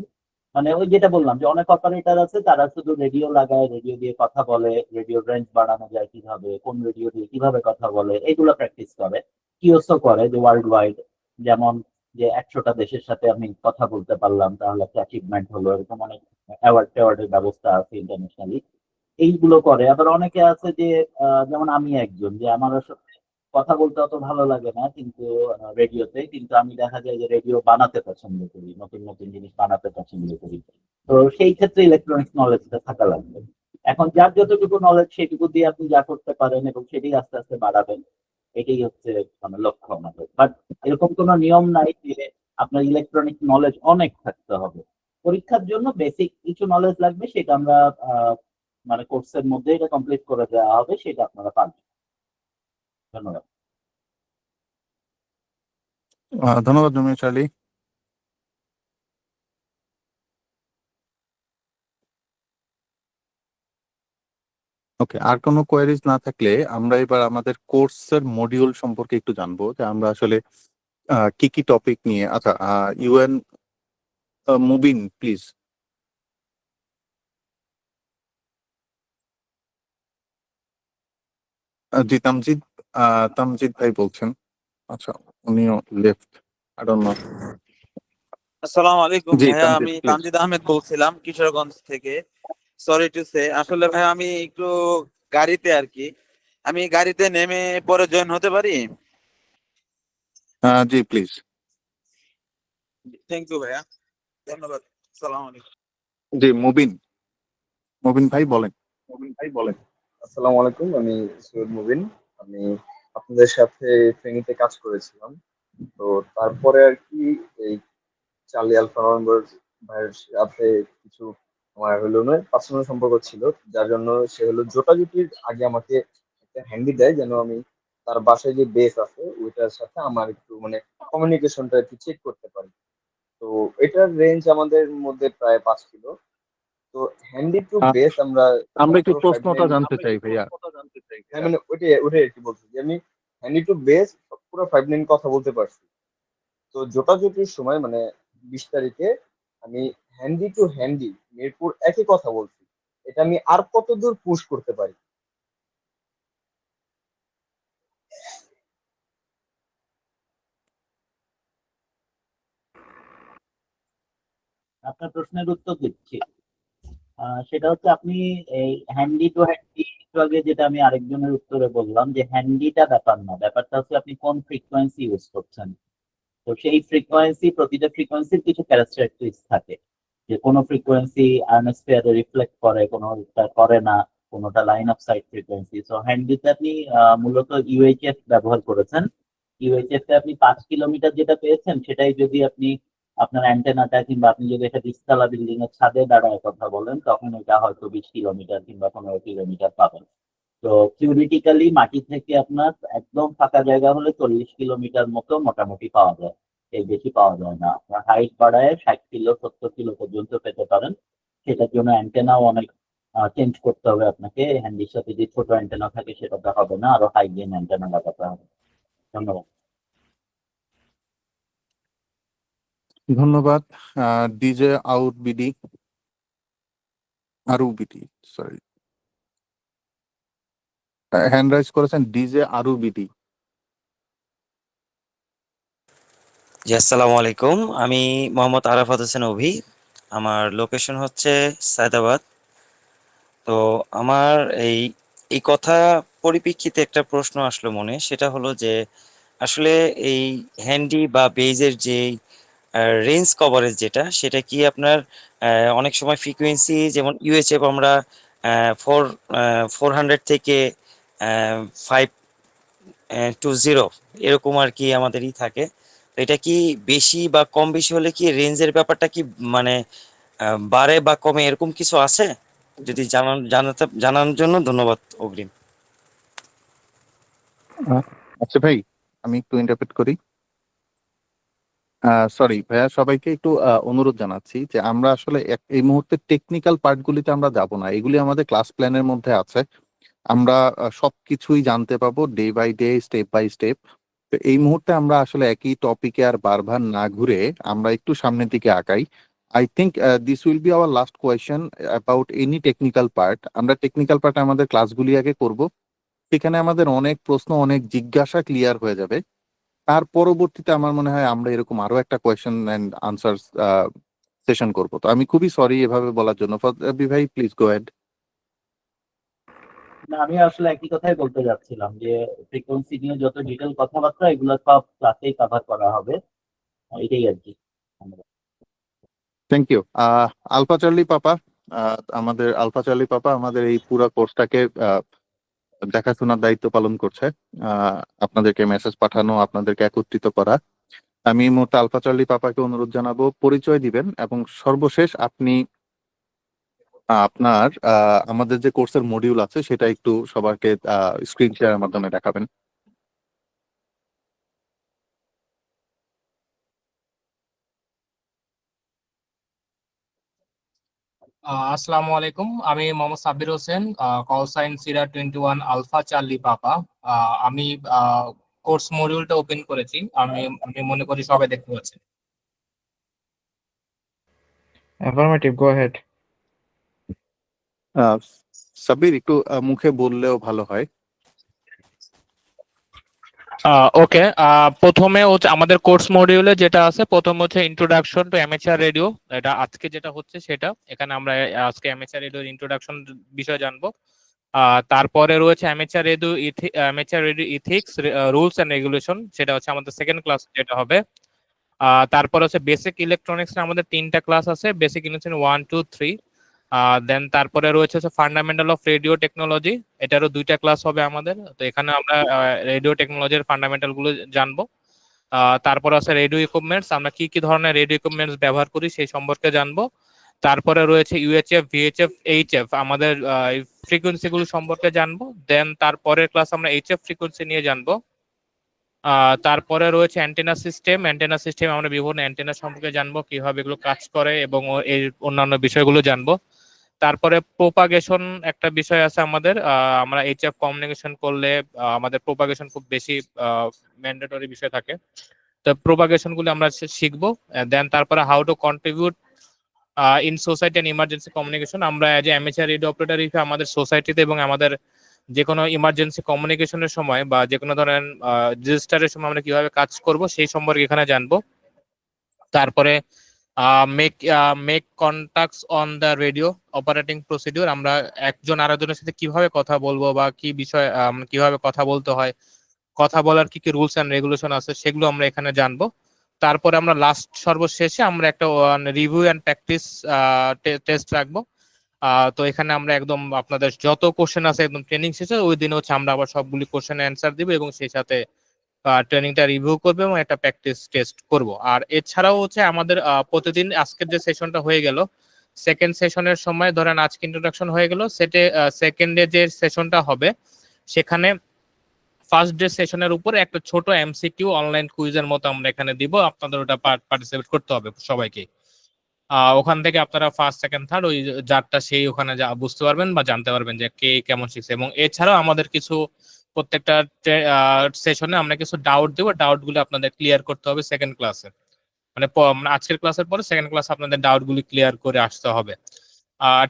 মানে ওই যেটা বললাম যে অনেক অপারেটর আছে, তারা শুধু রেডিও লাগায়, রেডিও দিয়ে কথা বলে, রেডিও রেঞ্জ বাড়ানো যায় কিভাবে, কোন রেডিও দিয়ে কিভাবে কথা বলে, এগুলো প্র্যাকটিস করে। কিওসও করে যে ওয়ার্ল্ড ওয়াইড, যেমন যে 100টা দেশের সাথে আমি কথা বলতে পারলাম, তাহলে একটা অ্যাচিভমেন্ট হলো, এরকম অনেক অ্যাওয়ার্ড ট্যাওয়ার্ডের ব্যবস্থা আছে ইন্টারন্যাশনালি। এইগুলো করে। আবার অনেকে আছে যে যেমন আমি একজন, যে আমার আসলে কথা বলতে অত ভালো লাগে না কিন্তু রেডিওতে, কিন্তু আমি দেখা যায় যে রেডিও বানাতে পছন্দ করি, নতুন নতুন জিনিস বানাতে পছন্দ করি। তো সেই ক্ষেত্রে ইলেকট্রনিক্স নলেজটা থাকা লাগবে। এখন যার যতটুকু নলেজ সেটুকু দিয়ে আপনি যা করতে পারেন এবং সেটি আস্তে আস্তে বাড়াবেন, এটাই হচ্ছে মানে লক্ষ্য আমাদের। বাট এরকম কোনো নিয়ম নাই যে আপনার ইলেকট্রনিক নলেজ অনেক থাকতে হবে। পরীক্ষার জন্য বেসিক কিছু নলেজ লাগবে, সেটা আমরা মানে কোর্সের মধ্যে এটা কমপ্লিট করে দেওয়া হবে, সেটা আপনারা পাবেন। ধন্যবাদ। ধন্যবাদ জুমি চার্লি। ওকে, আর কোনো কোয়ারিজ না থাকলে আমরা এবার আমাদের কোর্সের মডিউল সম্পর্কে একটু জানবো, যে আমরা আসলে কি কি টপিক নিয়ে। আচ্ছা, ইউএন মুবিন প্লিজ। জি তামজিদ, তামজিদ ভাই বলছেন। আচ্ছা, উনিও লেফট, আই ডোন্ট নো। আসসালামু আলাইকুম জি ভাইয়া, তামজিদ আমি প্লিজ। তামজিদ আহমেদ বলছিলাম কিশোরগঞ্জ থেকে। সরি টু সে, আসলে ভাই আমি একটু গাড়িতে আর কি, আমি গাড়িতে নেমে পরে জয়েন হতে পারি? জি প্লিজ। থ্যাংক ইউ ভাইয়া, ধন্যবাদ। আসসালামু আলাইকুম। জি মুবিন, মুবিন ভাই বলেন। আসসালামু আলাইকুম, আমি সৈয়দ মুবিন। আমি আপনাদের সাথে ট্রেনিংতে কাজ করেছিলাম। তো তারপরে আর কি এই চার্লি আলফা নভেম্বর ভাইয়ের সাথে কিছু আমার হলো না পার্সোনাল সম্পর্ক ছিল, যার জন্য সে হলো জোটাজুটির আগে আমাকে একটা হ্যান্ডি দেয় যেন আমি তার বাসায় যে বেস আছে ওইটার সাথে আমার একটু মানে কমিউনিকেশনটা একটু চেক করতে পারি। তো এটার রেঞ্জ আমাদের মধ্যে প্রায় 5 কিলো। তো হ্যান্ডি টু বেস আমরা আমরা একটু পুরো প্রশ্নটা 5 লাইন। জানতে চাই ভাইয়া। হ্যাঁ মানে ওইটাই ওইটাই আর কি বলছি যে আমি হ্যান্ডি টু বেস পুরো 5 লাইন কথা বলতে পারছি। তো জোটাজুটির সময় মানে 20 তারিখে আমি হ্যান্ডি টু হ্যান্ডি মিরপুর একই কথা বলছি। এটা আমি আর কত দূর পুশ করতে পারি? আপনার প্রশ্নের উত্তর দিচ্ছি। সেটা হচ্ছে আপনি এই হ্যান্ডি টু হ্যান্ডি, একটু আগে যেটা আমি আরেকজনের উত্তরে বললাম যে হ্যান্ডিটা ব্যাপার না, ব্যাপারটা হচ্ছে আপনি কোন ফ্রিকোয়েন্সি ইউজ করছেন। তো সেই ফ্রিকোয়েন্সি, প্রতিটা ফ্রিকোয়েন্সির কিছু ক্যারেক্টারিস্টিক্স থাকে, যে কোনো ফ্রিকোয়েন্সি আয়নোস্ফিয়ারে রিফ্লেক্ট করে, কোনোটা করে না, কোনোটা লাইন অফ সাইট ফ্রিকোয়েন্সি। তো হ্যান্ডিতে আপনি মূলত ইউএইচএফ ব্যবহার করেছেন। ইউএইচএফ এ আপনি 5 কিলোমিটার যেটা পেয়েছেন, সেটাই যদি আপনি আপনার অ্যান্টেনাটা, কিংবা আপনি যদি একটা 20 তলা বিল্ডিং এর ছাদে দাঁড়ায় কথা বলেন, তখন এটা হয়তো 20 কিলোমিটার কিংবা 15 কিলোমিটার পাবেন। তো থিওরিটিক্যালি মাটি থেকে আপনার একদম ফাঁকা জায়গা হলে 40 কিলোমিটার মতো মোটামুটি পাওয়া যায়, এর বেশি পাওয়া যায় না। আপনার হাইট বাড়ায় 60 কিলো 70 কিলো পর্যন্ত পেতে পারেন। সেটার জন্য অ্যান্টেনাও অনেক চেঞ্জ করতে হবে আপনাকে। হ্যান্ডির সাথে যে ছোট অ্যান্টেনা থাকে সেটাতে হবে না, আরো হাই গেইন অ্যান্টেনা লাগাতে হবে। ধন্যবাদ। ধন্যবাদ। ডিজে আউট বিডি, আরু বিডি, সরি, হ্যান্ড রাইজ করেছেন ডিজে আরু বিডি। জি আসসালামু আলাইকুম, আমি মোহাম্মদ আরাফাত হোসেন অভি। আমার লোকেশন হচ্ছে সায়দাবাদ। তো আমার এই এই কথা পরিপ্রেক্ষিতে একটা প্রশ্ন আসলো মনে, সেটা হলো যে আসলে এই হ্যান্ডি বা বেজের যে রেঞ্জ কভারেজ যেটা, সেটা কি আপনার অনেক সময় ফ্রিকোয়েন্সি যেমন ইউএইচএফ আমরা 400 থেকে 520 এরকম আর কি আমাদেরই থাকে। তো এটা কি বেশি বা কম বেশি হলে কি রেঞ্জের ব্যাপারটা কি মানে বাড়ে বা কমে, এরকম কিছু আছে? যদি জানানোর জন্য ধন্যবাদ অগ্রিম। আচ্ছা ভাই, আমি একটু ইন্টারপ্রেট করি। সরি ভাইয়া, সবাইকে একটু অনুরোধ জানাচ্ছি যে আমরা আসলে এই মুহূর্তে টেকনিক্যাল পার্টগুলিতে আমরা যাব না, এগুলি আমাদের ক্লাস প্ল্যানের মধ্যে আছে। আমরা সবকিছুই জানতে পাবো day by day, step by step. তো এই মুহূর্তে আমরা আসলে একই টপিকে আর বারবার না ঘুরে আমরা একটু সামনের দিকে আগাই। I think this will be our last question about any technical part. আমরা টেকনিক্যাল পার্ট আমাদের ক্লাসগুলি আগে করব, সেখানে আমাদের অনেক প্রশ্ন, অনেক জিজ্ঞাসা ক্লিয়ার হয়ে যাবে। তার পরবর্তীতে আমার মনে হয় আমরা এরকম আরো একটা কোয়েশ্চেন অ্যান্ড আনসার সেশন করব। তো আমি খুবই সরি এভাবে বলার জন্য। ফজলি ভাই প্লিজ গো হেড। না, আমি আসলে একই কথাই বলতে যাচ্ছিলাম যে ফ্রিকোয়েন্সি নিয়ে যত ডিটেল কথাবার্তা এগুলো সব ক্লাসেই কভার করা হবে, এটাই আর কি। Thank you. Alpha Charlie Papa, আমাদের আলফা চার্লি পাপা আমাদের এই পুরো কোর্সটাকে দেখাশোনার দায়িত্ব পালন করছে। আপনাদেরকে মেসেজ পাঠানো, আপনাদেরকে একত্রিত করা। আমি এই মুহূর্তে আলফা চার্লি পাপাকে অনুরোধ জানাবো পরিচয় দিবেন, এবং সর্বশেষ আপনি আপনার আমাদের যে কোর্সের মডিউল আছে সেটা একটু সবাইকে স্ক্রিন শেয়ারের মাধ্যমে দেখাবেন। আসসালামু আলাইকুম, আমি মোহাম্মদ সাব্বির হোসেন, কল সাইন সিরা 21 আলফা চার্লি পাপা। আমি কোর্স মডিউলটা ওপেন করেছি, আমি আমি মনে করি সবাই দেখতে পাচ্ছেন। Affirmative, go ahead. সাব্বির, একটু মুখে বললেও ভালো হয়। ওকে, প্রথমে হচ্ছে আমাদের কোর্স মডিউলে যেটা আছে, প্রথম হচ্ছে ইন্ট্রোডাকশন টু অ্যামেচার রেডিও। এটা আজকে যেটা হচ্ছে সেটা, এখানে আমরা আজকে অ্যামেচার রেডিওর ইন্ট্রোডাকশন বিষয় জানবো। তারপরে রয়েছে amateur radio ethics, rules and regulation, সেটা হচ্ছে আমাদের সেকেন্ড ক্লাস যেটা হবে। তারপর হচ্ছে বেসিক ইলেকট্রনিক্স, আমাদের 3টা ক্লাস আছে, বেসিক ইলেকট্রনিক্স 1, 2, 3। দেন তারপরে রয়েছে হচ্ছে ফান্ডামেন্টাল অফ রেডিও টেকনোলজি, এটারও 2টা ক্লাস হবে আমাদের। তো এখানে আমরা রেডিও টেকনোলজির ফান্ডামেন্টাল গুলো জানবো। তারপর আছে রেডিও ইকুইপমেন্টস, আমরা কি কি ধরনের রেডিও ইকুইপমেন্টস ব্যবহার করি সেই সম্পর্কে জানবো। তারপরে রয়েছে ইউএইচএফ, ভিএইচএফ, এইচএফ, আমাদের ফ্রিকোয়েন্সি গুলো সম্পর্কে জানবো। দেন তারপরের ক্লাস আমরা এইচএফ ফ্রিকোয়েন্সি নিয়ে জানবো। তারপরে রয়েছে অ্যান্টেনা সিস্টেম আমরা বিভিন্ন অ্যান্টেনা সম্পর্কে জানবো, কিভাবে এগুলো কাজ করে এবং এর অন্যান্য বিষয়গুলো জানবো। তারপরে প্রোপাগেশন একটা বিষয় আছে আমাদের, আমরা এইচএফ কমিউনিকেশন করলে আমাদের প্রোপাগেশন খুব বেশি ম্যান্ডেটরি বিষয় থাকে, তো প্রোপাগেশন গুলো আমরা শিখবো। দেন তারপরে how to contribute in society and emergency communication, আমরা as a amateur radio operator হিসেবে আমাদের সোসাইটিতে এবং আমাদের যে কোনো ইমার্জেন্সি কমিউনিকেশনের সময় বা যে কোনো ধরনের রেজিস্টারের সময় আমরা কিভাবে কাজ করব সেই সম্পর্কে এখানে জানবো। তারপরে make contacts on the radio operating procedure, আমরা একজন আরেকজনের সাথে কিভাবে কথা বলবো বা কি বিষয় কিভাবে কথা বলতে হয়, কথা বলার কি কি রুলস এন্ড রেগুলেশন আছে সেগুলো আমরা এখানে জানবো। তারপরে আমরা সর্বশেষে আমরা একটা রিভিউ এন্ড প্র্যাকটিস টেস্ট রাখবো। তো এখানে আমরা একদম আপনাদের যত কোশ্চেন আছে একদম ট্রেনিং শেষে ওই দিন হচ্ছে আমরা আবার সবগুলি কোশ্চেনের অ্যান্সার দিব এবং সেই সাথে ট্রেনিংটা রিভিউ করবো এবং একটা প্র্যাকটিস টেস্ট করব। আর এছাড়াও হচ্ছে আমাদের প্রতিদিন আজকের যে সেশনটা হয়ে গেল, সেকেন্ড সেশনের সময় ধরেন আজকে ইন্ট্রোডাকশন হয়ে গেল, সেকেন্ডে যে সেশনটা হবে সেখানে ফার্স্ট ডে সেশনের উপরে একটা ছোট এমসিকিউ অনলাইন কুইজের মতো আমরা এখানে দিব, আপনাদের ওটা পার্টিসিপেট করতে হবে সবাইকে। ওখান থেকে আপনারা ফার্স্ট সেকেন্ড থার্ড ওই যারটা সেই ওখানে বুঝতে পারবেন বা জানতে পারবেন যে কে কেমন শিখছে। এবং এছাড়াও আমাদের কিছু প্রত্যেকটা সেশনে আমরা কিছু ডাউট দেবো, ডাউট গুলো আপনাদের ক্লিয়ার করতে হবে সেকেন্ড ক্লাসে, মানে আজকের ক্লাসের পরে সেকেন্ড ক্লাস আপনাদের ডাউট গুলি ক্লিয়ার করে আসতে হবে।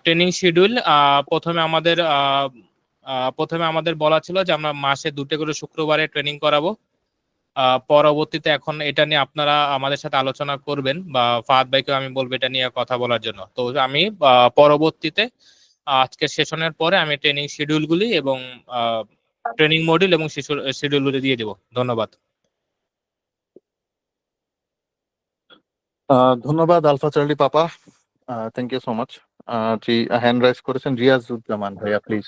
ট্রেনিং শিডিউল, প্রথমে আমাদের বলা ছিল যে আমরা মাসে 2টে করে শুক্রবারে ট্রেনিং করাবো। পরবর্তীতে এখন এটা নিয়ে আপনারা আমাদের সাথে আলোচনা করবেন বা ফাহাদ ভাইকে আমি বলবো এটা নিয়ে কথা বলার জন্য। তো আমি পরবর্তীতে আজকের সেশনের পরে আমি ট্রেনিং শিডিউলগুলি এবং ট্রেনিং মডিউল এবং শিডিউলগুলি দিয়ে দেব। ধন্যবাদ। ধন্যবাদ Alpha Charlie Papa, thank you so much. জি, হ্যান্ড রাইজ করেছেন রিয়াজুজ্জামান ভাইয়া, প্লিজ।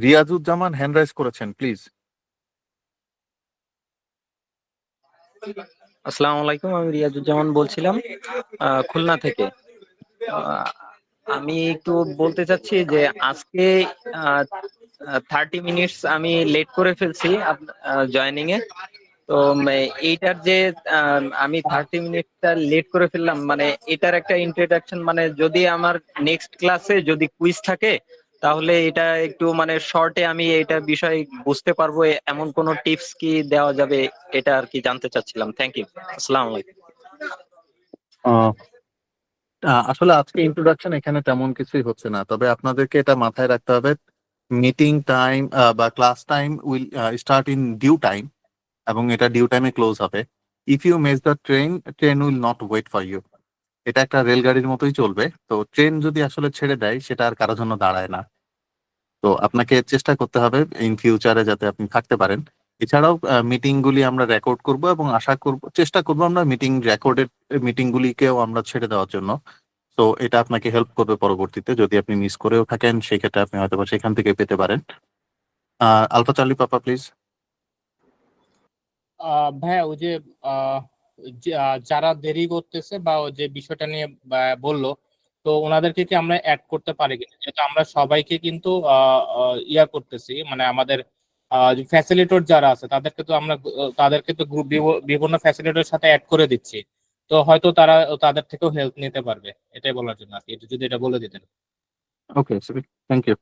রিয়াজুজ্জামান হ্যান্ড রাইজ করেছেন, প্লিজ। আসসালামু আলাইকুম, আমি রিয়াজুজ্জামান বলছিলাম খুলনা থেকে। আমি একটু বলতে চাচ্ছি যে আজকে 30 মিনিটস আমি লেট করে ফেলছি জয়েনিং এ। তো এইটার যে আমি 30 মিনিটটা লেট করে ফেললাম, মানে এটার একটা ইন্ট্রোডাকশন, মানে যদি আমার নেক্সট ক্লাসে যদি কুইজ থাকে তাহলে এটা একটু মানে শর্টে আমি এটা বিষয় বুঝতে পারবো, এমন কোনো টিপস কি দেওয়া যাবে, এটা আর কি জানতে চাচ্ছিলাম। Thank you. আসসালামু আলাইকুম। আহ, আসলে আজকে ইন্ট্রোডাকশন এখানে তেমন কিছুই হচ্ছে না, তবে আপনাদেরকে এটা মাথায় রাখতে হবে, মিটিং টাইম বা class time will start in due time, এবং এটা ডিউ টাইমে ক্লোজ হবে। If you miss the train, train will not wait for you. এটা একটা রেলগাড়ির মতোই চলবে। তো ট্রেন যদি আসলে ছেড়ে দেয় সেটা আর কারোর জন্য দাঁড়ায় না। তো আপনাকে চেষ্টা করতে হবে ইন ফিউচারে যাতে আপনি থাকতে পারেন। এছাড়াও মিটিং গুলি আমরা রেকর্ড করব, এবং আশা করব, চেষ্টা করব আমরা রেকর্ডেড মিটিং গুলিকেও আমরা ছেড়ে দেওয়ার জন্য। তো এটা আপনাকে হেল্প করবে পরবর্তীতে, যদি আপনি মিস করেও থাকেন সেক্ষেত্রে আপনি হয়তো বা সেখান থেকে পেতে পারেন। Alpha Charlie Papa please. ভাইয়া ওই যে আহ, যারা দেরি করতেছে বা ও যে বিষয়টা নিয়ে বললো, তো ওনাদেরকে কি আমরা অ্যাড করতে পারি কিনা? যেহেতু আমরা সবাইকে কিন্তু ইয়া করতেছি, মানে আমাদের ফ্যাসিলিটেটর যারা আছে তাদেরকে তো আমরা তাদেরকে তো গ্রুপ বিভিন্ন ফ্যাসিলিটেটর সাথে অ্যাড করে দিচ্ছি। তো হয়তো তারা তাদের থেকেও হেল্প নিতে পারবে, এটাই বলার জন্য আর কি, যদি এটা বলে দিতেন। Okay, thank you.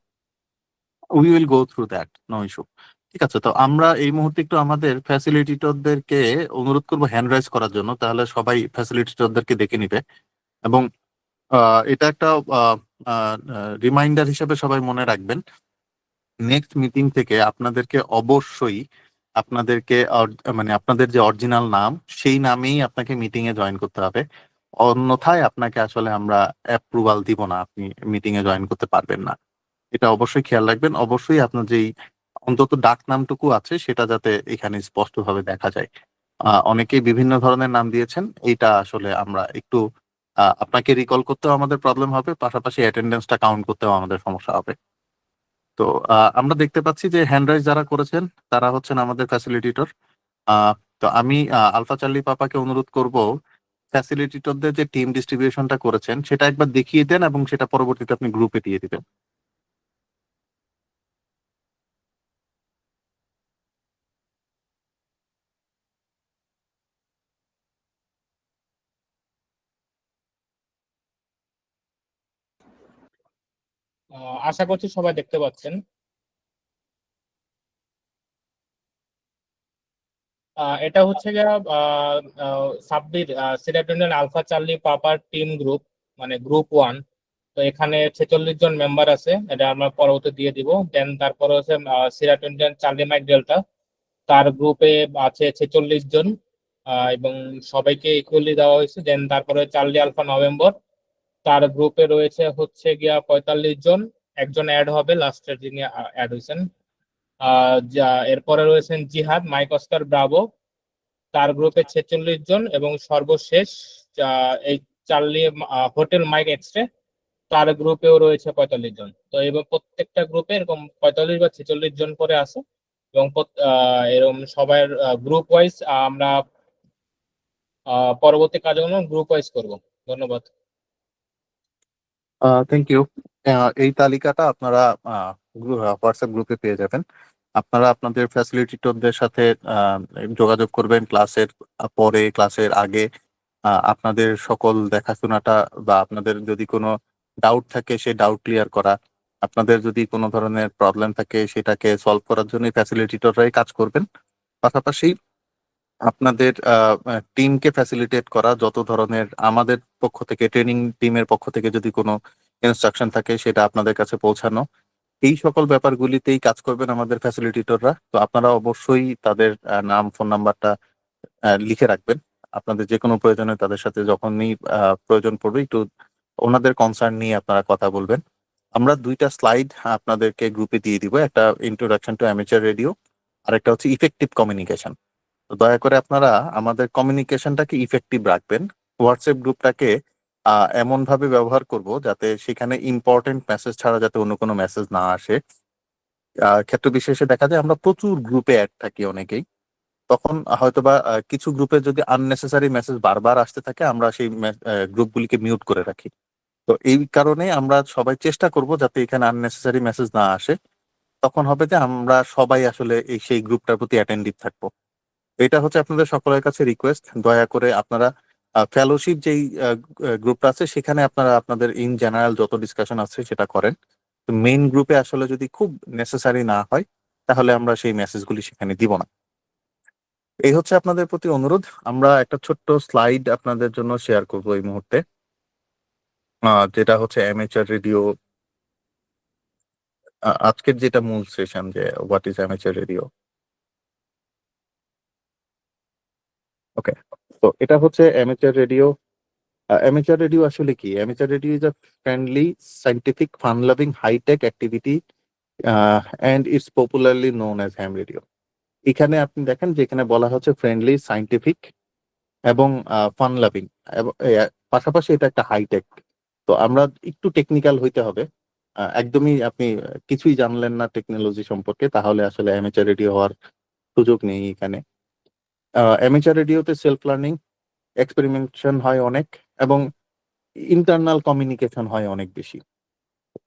We will go through that, no issue. ঠিক আছে, তো আমরা এই মুহূর্তে একটু আমাদের ফ্যাসিলিটেটরদেরকে অনুরোধ করবো হ্যান্ড রাইজ করার জন্য, তাহলে সবাই ফ্যাসিলিটেটরদেরকে দেখে নিবে। এবং এটা একটা রিমাইন্ডার হিসেবে সবাই মনে রাখবেন, নেক্সট মিটিং থেকে আপনাদেরকে অবশ্যই মানে আপনাদের যে অরিজিনাল নাম সেই নামেই আপনাকে মিটিং এ জয়েন করতে হবে। অন্যথায় আপনাকে আসলে আমরা অ্যাপ্রুভাল দিব না, আপনি মিটিং এ জয়েন করতে পারবেন না। এটা অবশ্যই খেয়াল রাখবেন। অবশ্যই আপনার যেই অন্তত ডাক নামটুকু আছে সেটা যাতে এখানে স্পষ্টভাবে দেখা যায়। অনেকেই বিভিন্ন ধরনের নাম দিয়েছেন, এইটা আসলে আমরা একটু আপনাকে রিকল করতেও আমাদের প্রবলেম হবে, পাশাপাশি অ্যাটেন্ডেন্সটা কাউন্ট করতেও আমাদের সমস্যা হবে। তো আমরা দেখতে পাচ্ছি যে হ্যান্ড রাইজ যারা করেছেন তারা হচ্ছেন আমাদের ফ্যাসিলিটেটর। তো আমি আলফা চার্লি পাপাকে অনুরোধ করব, ফ্যাসিলিটেটরদের যে টিম ডিস্ট্রিবিউশনটা করেছেন সেটা একবার দেখিয়ে দেন, এবং সেটা পরবর্তীতে আপনি গ্রুপে দিয়ে দিবেন। আশা করছি সবাই দেখতে পাচ্ছেন। এটা হচ্ছে গিয়া সাব্বির সিরাজুদ্দিন আলফা চার্লি পাপার টিম গ্রুপ, মানে গ্রুপ 1। তো এখানে 46 জন মেম্বার আছে, এটা আমরা পরবর্তী দিয়ে দিব। দেন তারপরে হচ্ছে সিরাজুদ্দিন চার্লি মাইক ডেল্টা, তার গ্রুপে আছে 46 জন, এবং সবাইকে ইকুয়ালি দেওয়া হয়েছে। দেন তারপরে চার্লি আলফা নভেম্বর, তার গ্রুপে রয়েছে হচ্ছে গিয়া 45 জন, একজন অ্যাড হবে লাস্টের, যিনি অ্যাড হয়েছেন। এরপরে রয়েছেন জিহাদ মাইক অস্কার ব্রাভো, তার গ্রুপে 46 জন, এবং সর্বশেষ এই চার্লি হোটেল মাইক এক্সট্রে, তার গ্রুপেও রয়েছে 45 জন। তো এবার প্রত্যেকটা গ্রুপে এরকম 45 বা 46 জন করে আছে, এবং এরকম সবাই গ্রুপ ওয়াইজ আমরা পরবর্তী কার্যক্রম গ্রুপ ওয়াইজ করব। ধন্যবাদ। Thank you. এই তালিকাটা আপনারা হোয়াটসঅ্যাপ গ্রুপে পেয়ে যাবেন। আপনারা আপনাদের ফ্যাসিলিটেটরদের সাথে যোগাযোগ করবেন ক্লাসের পরে, ক্লাসের আগে। আপনাদের সকল দেখাশোনাটা বা আপনাদের যদি কোনো ডাউট থাকে সেই ডাউট ক্লিয়ার করা, আপনাদের যদি কোনো ধরনের প্রবলেম থাকে সেটাকে সলভ করার জন্য ফ্যাসিলিটেটররাই কাজ করবেন। পাশাপাশি আপনাদের টিমকে ফ্যাসিলিটেট করা, যত ধরনের আমাদের পক্ষ থেকে, ট্রেনিং টিমের পক্ষ থেকে যদি কোনো ইনস্ট্রাকশন থাকে সেটা আপনাদের কাছে পৌঁছানো, এই সকল ব্যাপারগুলিতেই কাজ করবেন আমাদের ফ্যাসিলিটেটররা। তো আপনারা অবশ্যই তাদের নাম, ফোন নাম্বারটা লিখে রাখবেন। আপনাদের যে কোনো প্রয়োজনে তাদের সাথে যখনই প্রয়োজন পড়বে একটু ওনাদের কনসার্ন নিয়ে আপনারা কথা বলবেন। আমরা 2টা স্লাইড আপনাদেরকে গ্রুপে দিয়ে দিব, একটা ইন্ট্রোডাকশন টু অ্যামেচার রেডিও, আর একটা হচ্ছে ইফেক্টিভ কমিউনিকেশন। তো দয়া করে আপনারা আমাদের কমিউনিকেশনটাকে ইফেক্টিভ রাখবেন। হোয়াটসঅ্যাপ গ্রুপটাকে এমন ভাবে ব্যবহার করব যাতে সেখানে ইম্পর্টেন্ট মেসেজ ছাড়া যাতে অন্য কোনো মেসেজ না আসে। ক্ষেত্র বিশেষে দেখা যায় আমরা প্রচুর গ্রুপে অ্যাড থাকি অনেকেই, তখন হয়তোবা কিছু গ্রুপে যদি আননেসেসারি মেসেজ বারবার আসতে থাকে আমরা সেই গ্রুপগুলিকে মিউট করে রাখি। তো এই কারণে আমরা সবাই চেষ্টা করব যাতে এখানে আননেসেসারি মেসেজ না আসে। তখন হবে যে আমরা সবাই আসলে সেই গ্রুপটার প্রতি অ্যাটেন্টিভ থাকবো। এটা হচ্ছে আপনাদের সকলের কাছে রিকোয়েস্ট, দয়া করে আপনারা ফেলোশিপ যেই গ্রুপটা আছে সেখানে আপনারা আপনাদের ইন জেনারেল যত ডিসকাশন আছে সেটা করেন। মেইন গ্রুপে আসলে যদি খুব নেসেসারি না হয় তাহলে আমরা সেই মেসেজগুলি সেখানে দিব না। এই হচ্ছে আপনাদের প্রতি অনুরোধ। আমরা একটা ছোট্ট স্লাইড আপনাদের জন্য শেয়ার করব এই মুহূর্তে, যেটা হচ্ছে অ্যামেচার রেডিও আজকের যেটা মূল সেশন, যে what is amateur radio. Okay, তো এটা হচ্ছে অ্যামেচার রেডিও। অ্যামেচার রেডিও আসলে কি? Amateur radio is a friendly, scientific, fun loving, high tech activity and it's popularly known as ham radio. এখানে আপনি দেখেন যে এখানে বলা হচ্ছে ফ্রেন্ডলি, সাইন্টিফিক এবং ফান লাভিং, এবং পাশাপাশি এটা একটা হাইটেক। তো আমরা একটু টেকনিক্যাল হইতে হবে। একদমই আপনি কিছুই জানলেন না টেকনোলজি সম্পর্কে, তাহলে আসলে অ্যামেচার রেডিও হওয়ার সুযোগ নেই এখানে। অ্যামেচার রেডিওতে সেলফ লার্নিং, এক্সপেরিমেন্টেশন হয় অনেক, এবং ইন্টারনাল কমিউনিকেশন হয় অনেক বেশি।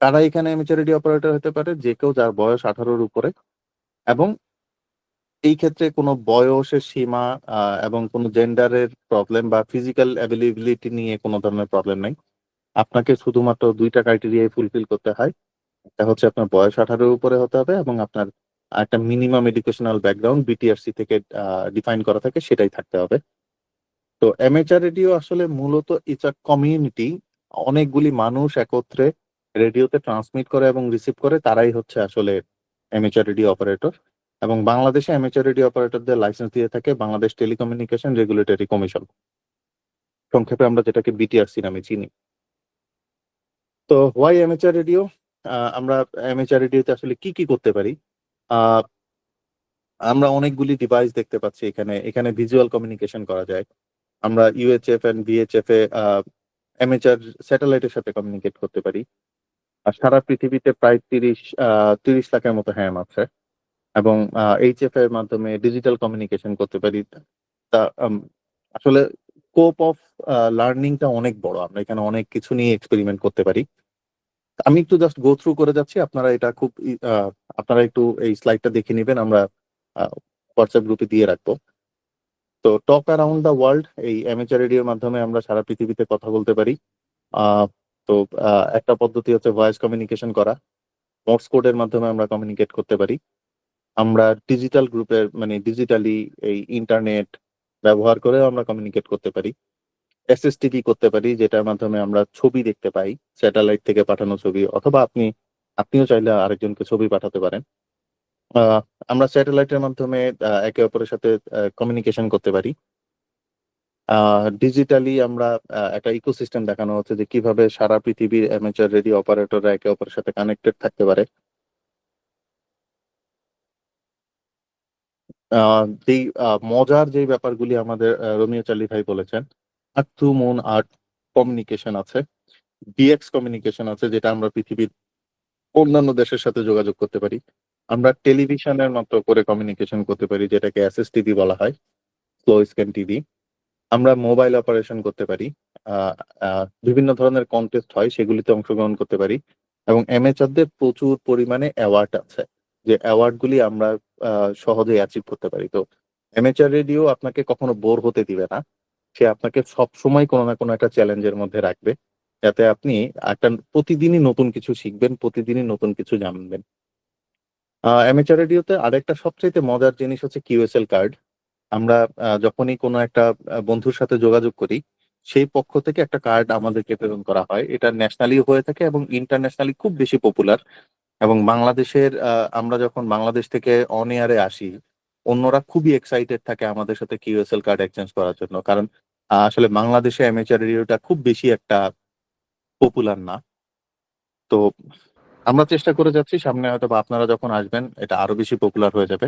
তারা এখানে অ্যামেচার রেডিও অপারেটর হতে পারে যে কেউ যার বয়স 18-র উপরে, এবং এই ক্ষেত্রে কোনো বয়সের সীমা এবং কোনো জেন্ডারের প্রবলেম বা ফিজিক্যাল অ্যাভেলেবিলিটি নিয়ে কোনো ধরনের প্রবলেম নাই। আপনাকে শুধুমাত্র 2টা ক্রাইটেরিয়ায় ফুলফিল করতে হয়। একটা হচ্ছে আপনার বয়স 18-র উপরে হতে হবে, এবং আপনার একটা মিনিমাম এডুকেশনাল ব্যাকগ্রাউন্ড বিটিআরসি থেকে ডিফাইন করা থাকে, সেটাই থাকতে হবে। তো অ্যামেচার রেডিও আসলে মূলত ইটস আ কমিউনিটি। অনেকগুলি মানুষ একত্রে রেডিওতে ট্রান্সমিট করে এবং রিসিভ করে, তারাই হচ্ছে আসলে অ্যামেচার রেডিও অপারেটর। এবং বাংলাদেশে অ্যামেচার রেডিও অপারেটরদের লাইসেন্স দিয়ে থাকে বাংলাদেশ টেলিকমিউনিকেশন রেগুলেটরি কমিশন, সংক্ষেপে আমরা যেটাকে বিটিআরসি নামে চিনি। তো হোয়াই অ্যামেচার রেডিও? আমরা অ্যামেচার রেডিওতে আসলে কি কি করতে পারি? আহ, আমরা অনেকগুলি ডিভাইস দেখতে পাচ্ছি এখানে। এখানে ভিজুয়াল কমিউনিকেশন করা যায়। আমরা ইউএইচএফ এন্ড ভিএইচএফ এ অ্যামেচার স্যাটেলাইটের সাথে কমিউনিকেট করতে পারি। আর সারা পৃথিবীতে প্রায় 30 লাখের মতো হ্যাম আছে, এবং এইচএফ এর মাধ্যমে ডিজিটাল কমিউনিকেশন করতে পারি। তা আসলে স্কোপ অফ লার্নিংটা অনেক বড়, আমরা এখানে অনেক কিছু নিয়ে এক্সপেরিমেন্ট করতে পারি। আমি একটু জাস্ট গো থ্রু করে যাচ্ছি, আপনারা এটা খুব আপনারা একটু এই স্লাইডটা দেখে নেবেন, আমরা হোয়াটসঅ্যাপ গ্রুপে দিয়ে রাখবো। তো টক অ্যারাউন্ড দ্য ওয়ার্ল্ড, এই অ্যামেচার রেডিওর মাধ্যমে আমরা সারা পৃথিবীতে কথা বলতে পারি। আহ, তো একটা পদ্ধতি হচ্ছে ভয়েস কমিউনিকেশন করা। মোর্স কোডের মাধ্যমে আমরা কমিউনিকেট করতে পারি। আমরা ডিজিটাল গ্রুপের মানে ডিজিটালি এই ইন্টারনেট ব্যবহার করেও আমরা কমিউনিকেট করতে পারি। এসএসটিভি করতে পারি, যেটার মাধ্যমে আমরা ছবি দেখতে পাই, স্যাটেলাইট থেকে পাঠানো ছবি, অথবা আপনিও চাইলে আরেকজনকে ছবি পাঠাতে পারেন। আহ, আমরা স্যাটেলাইটের মাধ্যমে একে অপরের সাথে কমিউনিকেশন করতে পারি। ডিজিটালি আমরা একটা ইকোসিস্টেম দেখানো হচ্ছে যে কিভাবে সারা পৃথিবীর অ্যামেচার রেডিও অপারেটররা একে অপরের সাথে কানেক্টেড থাকতে পারে। যেই মজার যেই ব্যাপারগুলি আমাদের রোমিও চার্লি ভাই বলেছেন, আর্থ টু মুন আর্ট কমিউনিকেশন আছে, ডিএক্স কমিউনিকেশন আছে, যেটা আমরা পৃথিবীর অন্যান্য দেশের সাথে যোগাযোগ করতে পারি। আমরা টেলিভিশনের মতো করে কমিউনিকেশন করতে পারি, যেটাকে এসএসটিভি বলা হয়, স্লো স্ক্যান টিভি। আমরা মোবাইল অপারেশন করতে পারি। বিভিন্ন ধরনের কন্টেস্ট হয়, সেগুলিতে অংশগ্রহণ করতে পারি। এবং অ্যামেচারদের প্রচুর পরিমাণে অ্যাওয়ার্ড আছে, যে অ্যাওয়ার্ডগুলি আমরা সহজেই অ্যাচিভ করতে পারি। তো অ্যামেচার রেডিও আপনাকে কখনো বোর হতে দিবে না, সে আপনাকে সব সময় কোনো না কোনো একটা চ্যালেঞ্জের মধ্যে রাখবে, যাতে আপনি একটা প্রতিদিনই নতুন কিছু শিখবেন, প্রতিদিনই নতুন কিছু জানবেন। অ্যামেচার রেডিওতে আরেকটা সবচেয়ে মজার জিনিস হচ্ছে কিউএসএল কার্ড। আমরা যখনই কোনো একটা বন্ধুর সাথে যোগাযোগ করি, সেই পক্ষ থেকে একটা কার্ড আমাদেরকে প্রেরণ করা হয়। এটা ন্যাশনালি হয়ে থাকে এবং ইন্টারন্যাশনালি খুব বেশি পপুলার। এবং বাংলাদেশের আমরা যখন বাংলাদেশ থেকে অন এয়ারে আসি, অন্যরা খুবই এক্সাইটেড থাকে আমাদের সাথে কিউএসএল কার্ড এক্সচেঞ্জ করার জন্য, কারণ আসলে বাংলাদেশে অ্যামেচার রেডিওটা খুব বেশি একটা পপুলার না। তো আমরা চেষ্টা করে যাচ্ছি, সামনে হয়তো বা আপনারা যখন আসবেন এটা আরো বেশি পপুলার হয়ে যাবে।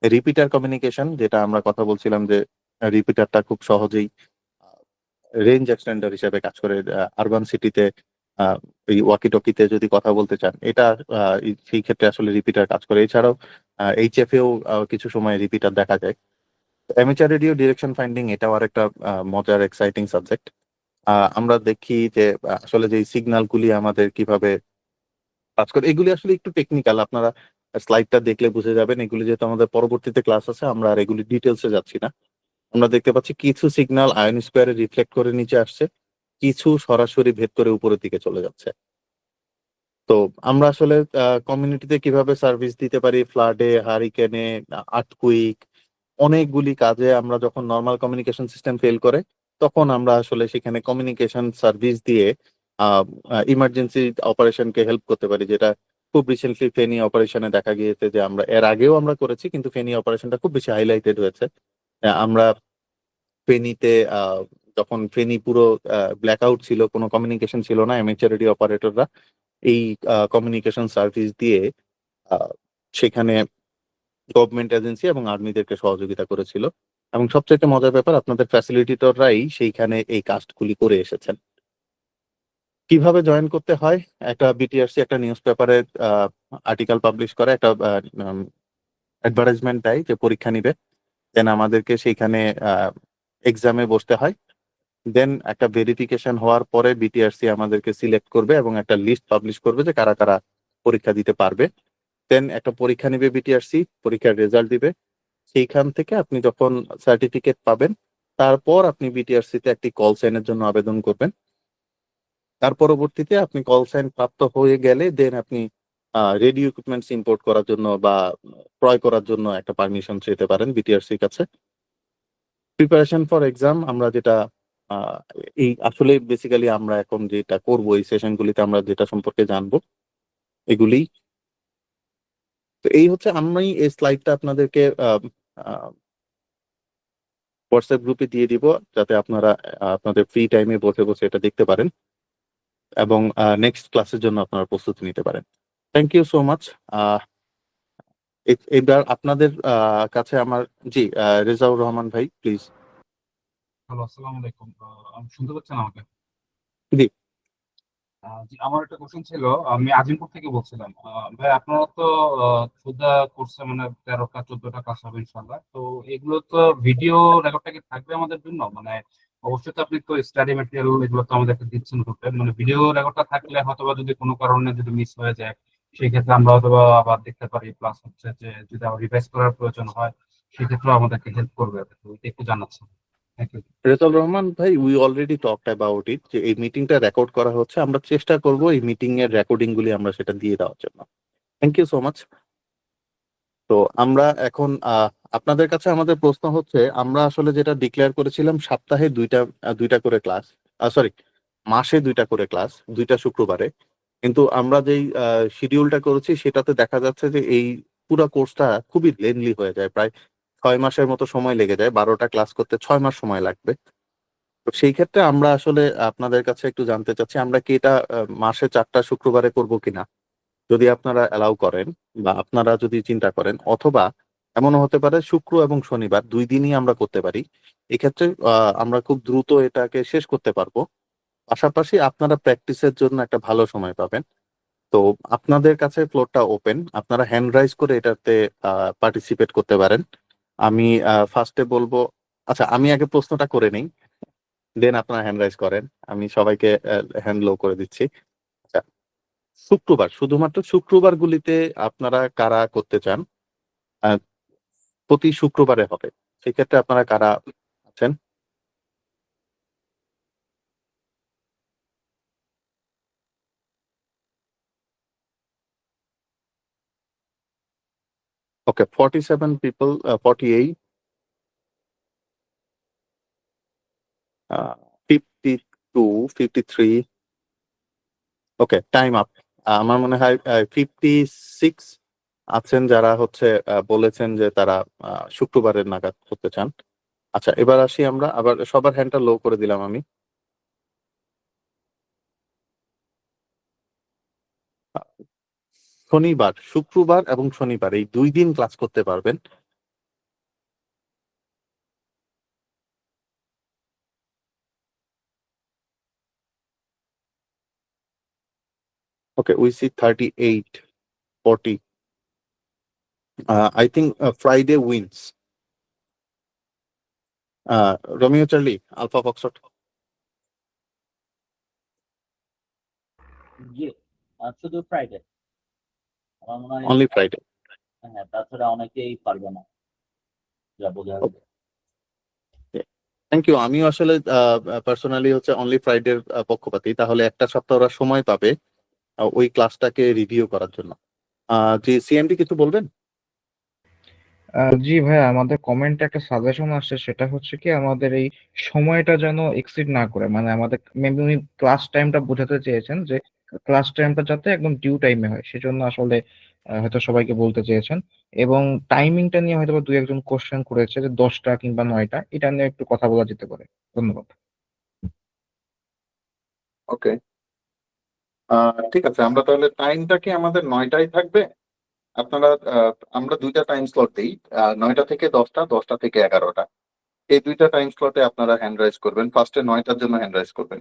রিপিটার কমিউনিকেশন, যেটা আমরা কথা বলছিলাম, যে রিপিটারটা খুব সহজেই রেঞ্জ এক্সটেন্ডার হিসেবে কাজ করে। আরবান সিটিতে এই ওয়াকি টকিতে যদি কথা বলতে চান, এটা সেই ক্ষেত্রে আসলে রিপিটার কাজ করে। এছাড়াও এইচএফ এও কিছু সময় রিপিটার দেখা যায়। অ্যামেচার রেডিও ডিরেকশন ফাইন্ডিং, এটাও আরেকটা মজার এক্সাইটিং সাবজেক্ট। আমরা দেখি যে আসলে যে সিগন্যাল গুলি আমাদের কিভাবে কাজ করে, এগুলি আসলে একটু টেকনিক্যাল, আপনারা স্লাইডটা দেখলে বুঝে যাবেন। এগুলি যেহেতু আমাদের পরবর্তীতে ক্লাস আছে, আমরা আর এগুলি ডিটেলসে যাচ্ছি না। আমরা দেখতে পাচ্ছি কিছু সিগন্যাল আয়ন স্কোয়ারে রিফ্লেক্ট করে নিচে আসছে, কিছু সরাসরি ভেদ করে উপরের দিকে চলে যাচ্ছে। তো আমরা আসলে কমিউনিটিতে কিভাবে সার্ভিস দিতে পারি, ফ্লাডে, হারিকেনে, আর্থকুইক, অনেকগুলি কাজে আমরা যখন নর্মাল কমিউনিকেশন সিস্টেম ফেল করে তখন আমরা আসলে সেখানে কমিউনিকেশন সার্ভিস দিয়ে ইমার্জেন্সি অপারেশনকে হেল্প করতে পারি, যেটা খুব রিসেন্টলি ফেনী অপারেশনে দেখা গিয়েছে যে আমরা এর আগেও আমরা করেছি, কিন্তু ফেনী অপারেশনটা খুব বেশি হাইলাইটেড হয়েছে। আমরা ফেনীতে যখন ফেনী পুরো ব্ল্যাক আউট ছিল, কোনো কমিউনিকেশন ছিল না, অ্যামেচার রেডিও অপারেটররা এই কমিউনিকেশন সার্ভিস দিয়ে আহ, সেখানে গভর্নমেন্ট এজেন্সি এবং আর্মিদেরকে সহযোগিতা করেছিল। এবং সবচেয়ে মজার ব্যাপার, আপনাদের ফ্যাসিলিটেটররাই সেইখানে এই কাজগুলি করে এসেছেন। কিভাবে জয়েন করতে হয়, একটা বিটিআরসি একটা নিউজ পেপারে আর্টিকেল পাবলিশ করে, একটা অ্যাডভার্টাইজমেন্ট দেয় যে পরীক্ষা নিবে, দেন আমাদেরকে সেইখানে এক্সামে বসতে হয়। দেন একটা ভেরিফিকেশন হওয়ার পরে বিটিআরসি আমাদেরকে সিলেক্ট করবে এবং একটা লিস্ট পাবলিশ করবে যে কারা কারা পরীক্ষা দিতে পারবে। দেন একটা পরীক্ষা নিবে বিটিআরসি, পরীক্ষার রেজাল্ট দিবে। সেইখান থেকে আপনি যখন সার্টিফিকেট পাবেন তারপর আপনি বিটিআরসি তে একটি কল সাইনের জন্য আবেদন করবেন। তার পরবর্তীতে আপনি কল সাইন প্রাপ্ত হয়ে গেলে দেন আপনি রেডিও ইকুইপমেন্টস ইম্পোর্ট করার জন্য বা ক্রয় করার জন্য একটা পারমিশন চেতে পারেন বিটিআরসির কাছে। প্রিপারেশন ফর এক্সাম আমরা যেটা আহ, এই আসলে বেসিক্যালি আমরা এখন যেটা করব এই সেশনগুলিতে আমরা যেটা সম্পর্কে জানবো এগুলি। তো এই হচ্ছে, আমি এই স্লাইডটা আপনাদেরকে হোয়াটসঅ্যাপ গ্রুপে দিয়ে দিব যাতে আপনারা আপনাদের ফ্রি টাইমে বসে বসে এটা দেখতে পারেন এবং নেক্সট ক্লাসের জন্য আপনারা প্রস্তুতি নিতে পারেন। Thank you so much. এবার আপনাদের কাছে আমার, জি, রেজাউর রহমান ভাই প্লিজ। হ্যালো, আসসালামু আলাইকুম। শুনতে পাচ্ছেন আমাকে? জি। জি, আমার একটা কোশ্চেন ছিল। আমি আজিমপুর থেকে বলছিলাম। ভাই, আপনারা তো সুদা কোর্সে মানে 13টা 14টা ক্লাস হবে ইনশাল্লাহ। তো এগুলো তো ভিডিও রেকর্ডটা কি থাকবে আমাদের জন্য? মানে অবশ্যই তো আপনি তো স্টাডি ম্যাটেরিয়াল এগুলো তো আমাদেরকে দিচ্ছেন করতে, মানে ভিডিও রেকর্ডটা থাকলে হয়তোবা যদি কোনো কারণে যদি মিস হয়ে যায় সেই ক্ষেত্রে আমরা হয়তোবা আবার দেখতে পারি, প্লাস হচ্ছে যে যদি আবার রিভাইজ করার প্রয়োজন হয় সেক্ষেত্রেও আমাদেরকে হেল্প করবে। তো এটা একটু জানাচ্ছেন। Thank you. রেজাউর রহমান ভাই, we already talked about it, যে এই মিটিংটা রেকর্ড করা হচ্ছে, আমরা চেষ্টা করব এই মিটিং এর রেকর্ডিং গুলি আমরা সেটা দিয়ে দেওয়ার জন্য। Thank you so much. তো আমরা এখন আপনাদের কাছে আমাদের প্রশ্ন হচ্ছে, আমরা আসলে যেটা ডিক্লেয়ার করেছিলাম সপ্তাহে দুইটা করে ক্লাস, সরি মাসে দুইটা করে ক্লাস, দুইটা শুক্রবারে, কিন্তু আমরা যেই শিডিউলটা করেছি সেটাতে দেখা যাচ্ছে যে এই পুরো কোর্সটা খুবই লেনলি হয়ে যায়, প্রায় 6 মাসের মতো সময় লেগে যায়, 12টা ক্লাস করতে 6 মাস সময় লাগবে। তো সেই ক্ষেত্রে আমরা আসলে আপনাদের কাছে একটু জানতে চাচ্ছি, আমরা কি এটা মাসে 4টা শুক্রবারে করব কিনা, যদি আপনারা অ্যালাউ করেন বা আপনারা যদি চিন্তা করেন, অথবা এমনও হতে পারে শুক্র এবং শনিবার 2 দিনই আমরা করতে পারি। এক্ষেত্রে আমরা খুব দ্রুত এটাকে শেষ করতে পারবো, পাশাপাশি আপনারা প্র্যাকটিসের জন্য একটা ভালো সময় পাবেন। তো আপনাদের কাছে ফ্লোরটা ওপেন, আপনারা হ্যান্ড রাইজ করে এটাতে পার্টিসিপেট করতে পারেন। আমি ফার্স্টে বলবো, আচ্ছা আমি আগে প্রশ্নটা করে নেই, দেন আপনারা হ্যান্ড রাইজ করেন। আমি সবাইকে হ্যান্ড লো করে দিচ্ছি। আচ্ছা, শুক্রবার, শুধুমাত্র শুক্রবার গুলিতে আপনারা কারা করতে চান? আহ, প্রতি শুক্রবারে হবে, সেক্ষেত্রে আপনারা কারা আছেন? ওকে, 47 পিপল, 48, 52, 53। ওকে, টাইম আপ। আমার মনে হয় 56 আছেন যারা হচ্ছে বলেছেন যে তারা শুক্রবারের নাগাদ করতে চান। আচ্ছা, এবার আসি, আমরা আবার সবার হ্যান্ডটা লো করে দিলাম আমি। শনিবার, শুক্রবার এবং শনিবার এই 2 দিন ক্লাস করতে পারবেন। ওকে, we see 38, 40। I think Friday wins. Romeo Charlie, Alpha Foxtrot. জি, শুধু ফ্রাইডে আমার মনে হয়। Only Friday. হ্যাঁ, তাছাড়া অনেকেই পারবে না, যা বোঝা যাচ্ছে। Thank you. আমিও আসলে পার্সোনালি হচ্ছে অনলি ফ্রাইডের পক্ষপাতী, তাহলে একটা সপ্তাহ ওরা সময় পাবে ওই ক্লাসটাকে রিভিউ করার জন্য। জি সিএমডি কিছু বলবেন? জি ভাইয়া, আমাদের কমেন্টে একটা সাজেশন আসছে, সেটা হচ্ছে কি আমাদের এই সময়টা যেন এক্সিড না করে, মানে আমাদের মেবি উনি ক্লাস টাইমটা বোঝাতে চেয়েছেন যে ক্লাস টাইমটা যাতে একদম ডিউ টাইমে হয়, সেজন্য আসলে হয়তো সবাইকে বলতে চেয়েছেন। এবং টাইমিংটা নিয়ে হয়তো বা দুই একজন কোশ্চেন করেছে যে 10টা কিংবা 9টা, এটা নিয়ে একটু কথা বলা যেতে পারে। ধন্যবাদ। ওকে, ঠিক আছে, আমরা তাহলে টাইমটা কি আমাদের 9টায় থাকবে? আপনারা আমরা দুইটা টাইম স্লট দিই, 9টা থেকে 10টা, 10টা থেকে 11টা। এই দুইটা টাইম স্লটে আপনারা হ্যান্ড রাইজ করবেন। ফার্স্টে 9টার জন্য হ্যান্ড রাইজ করবেন।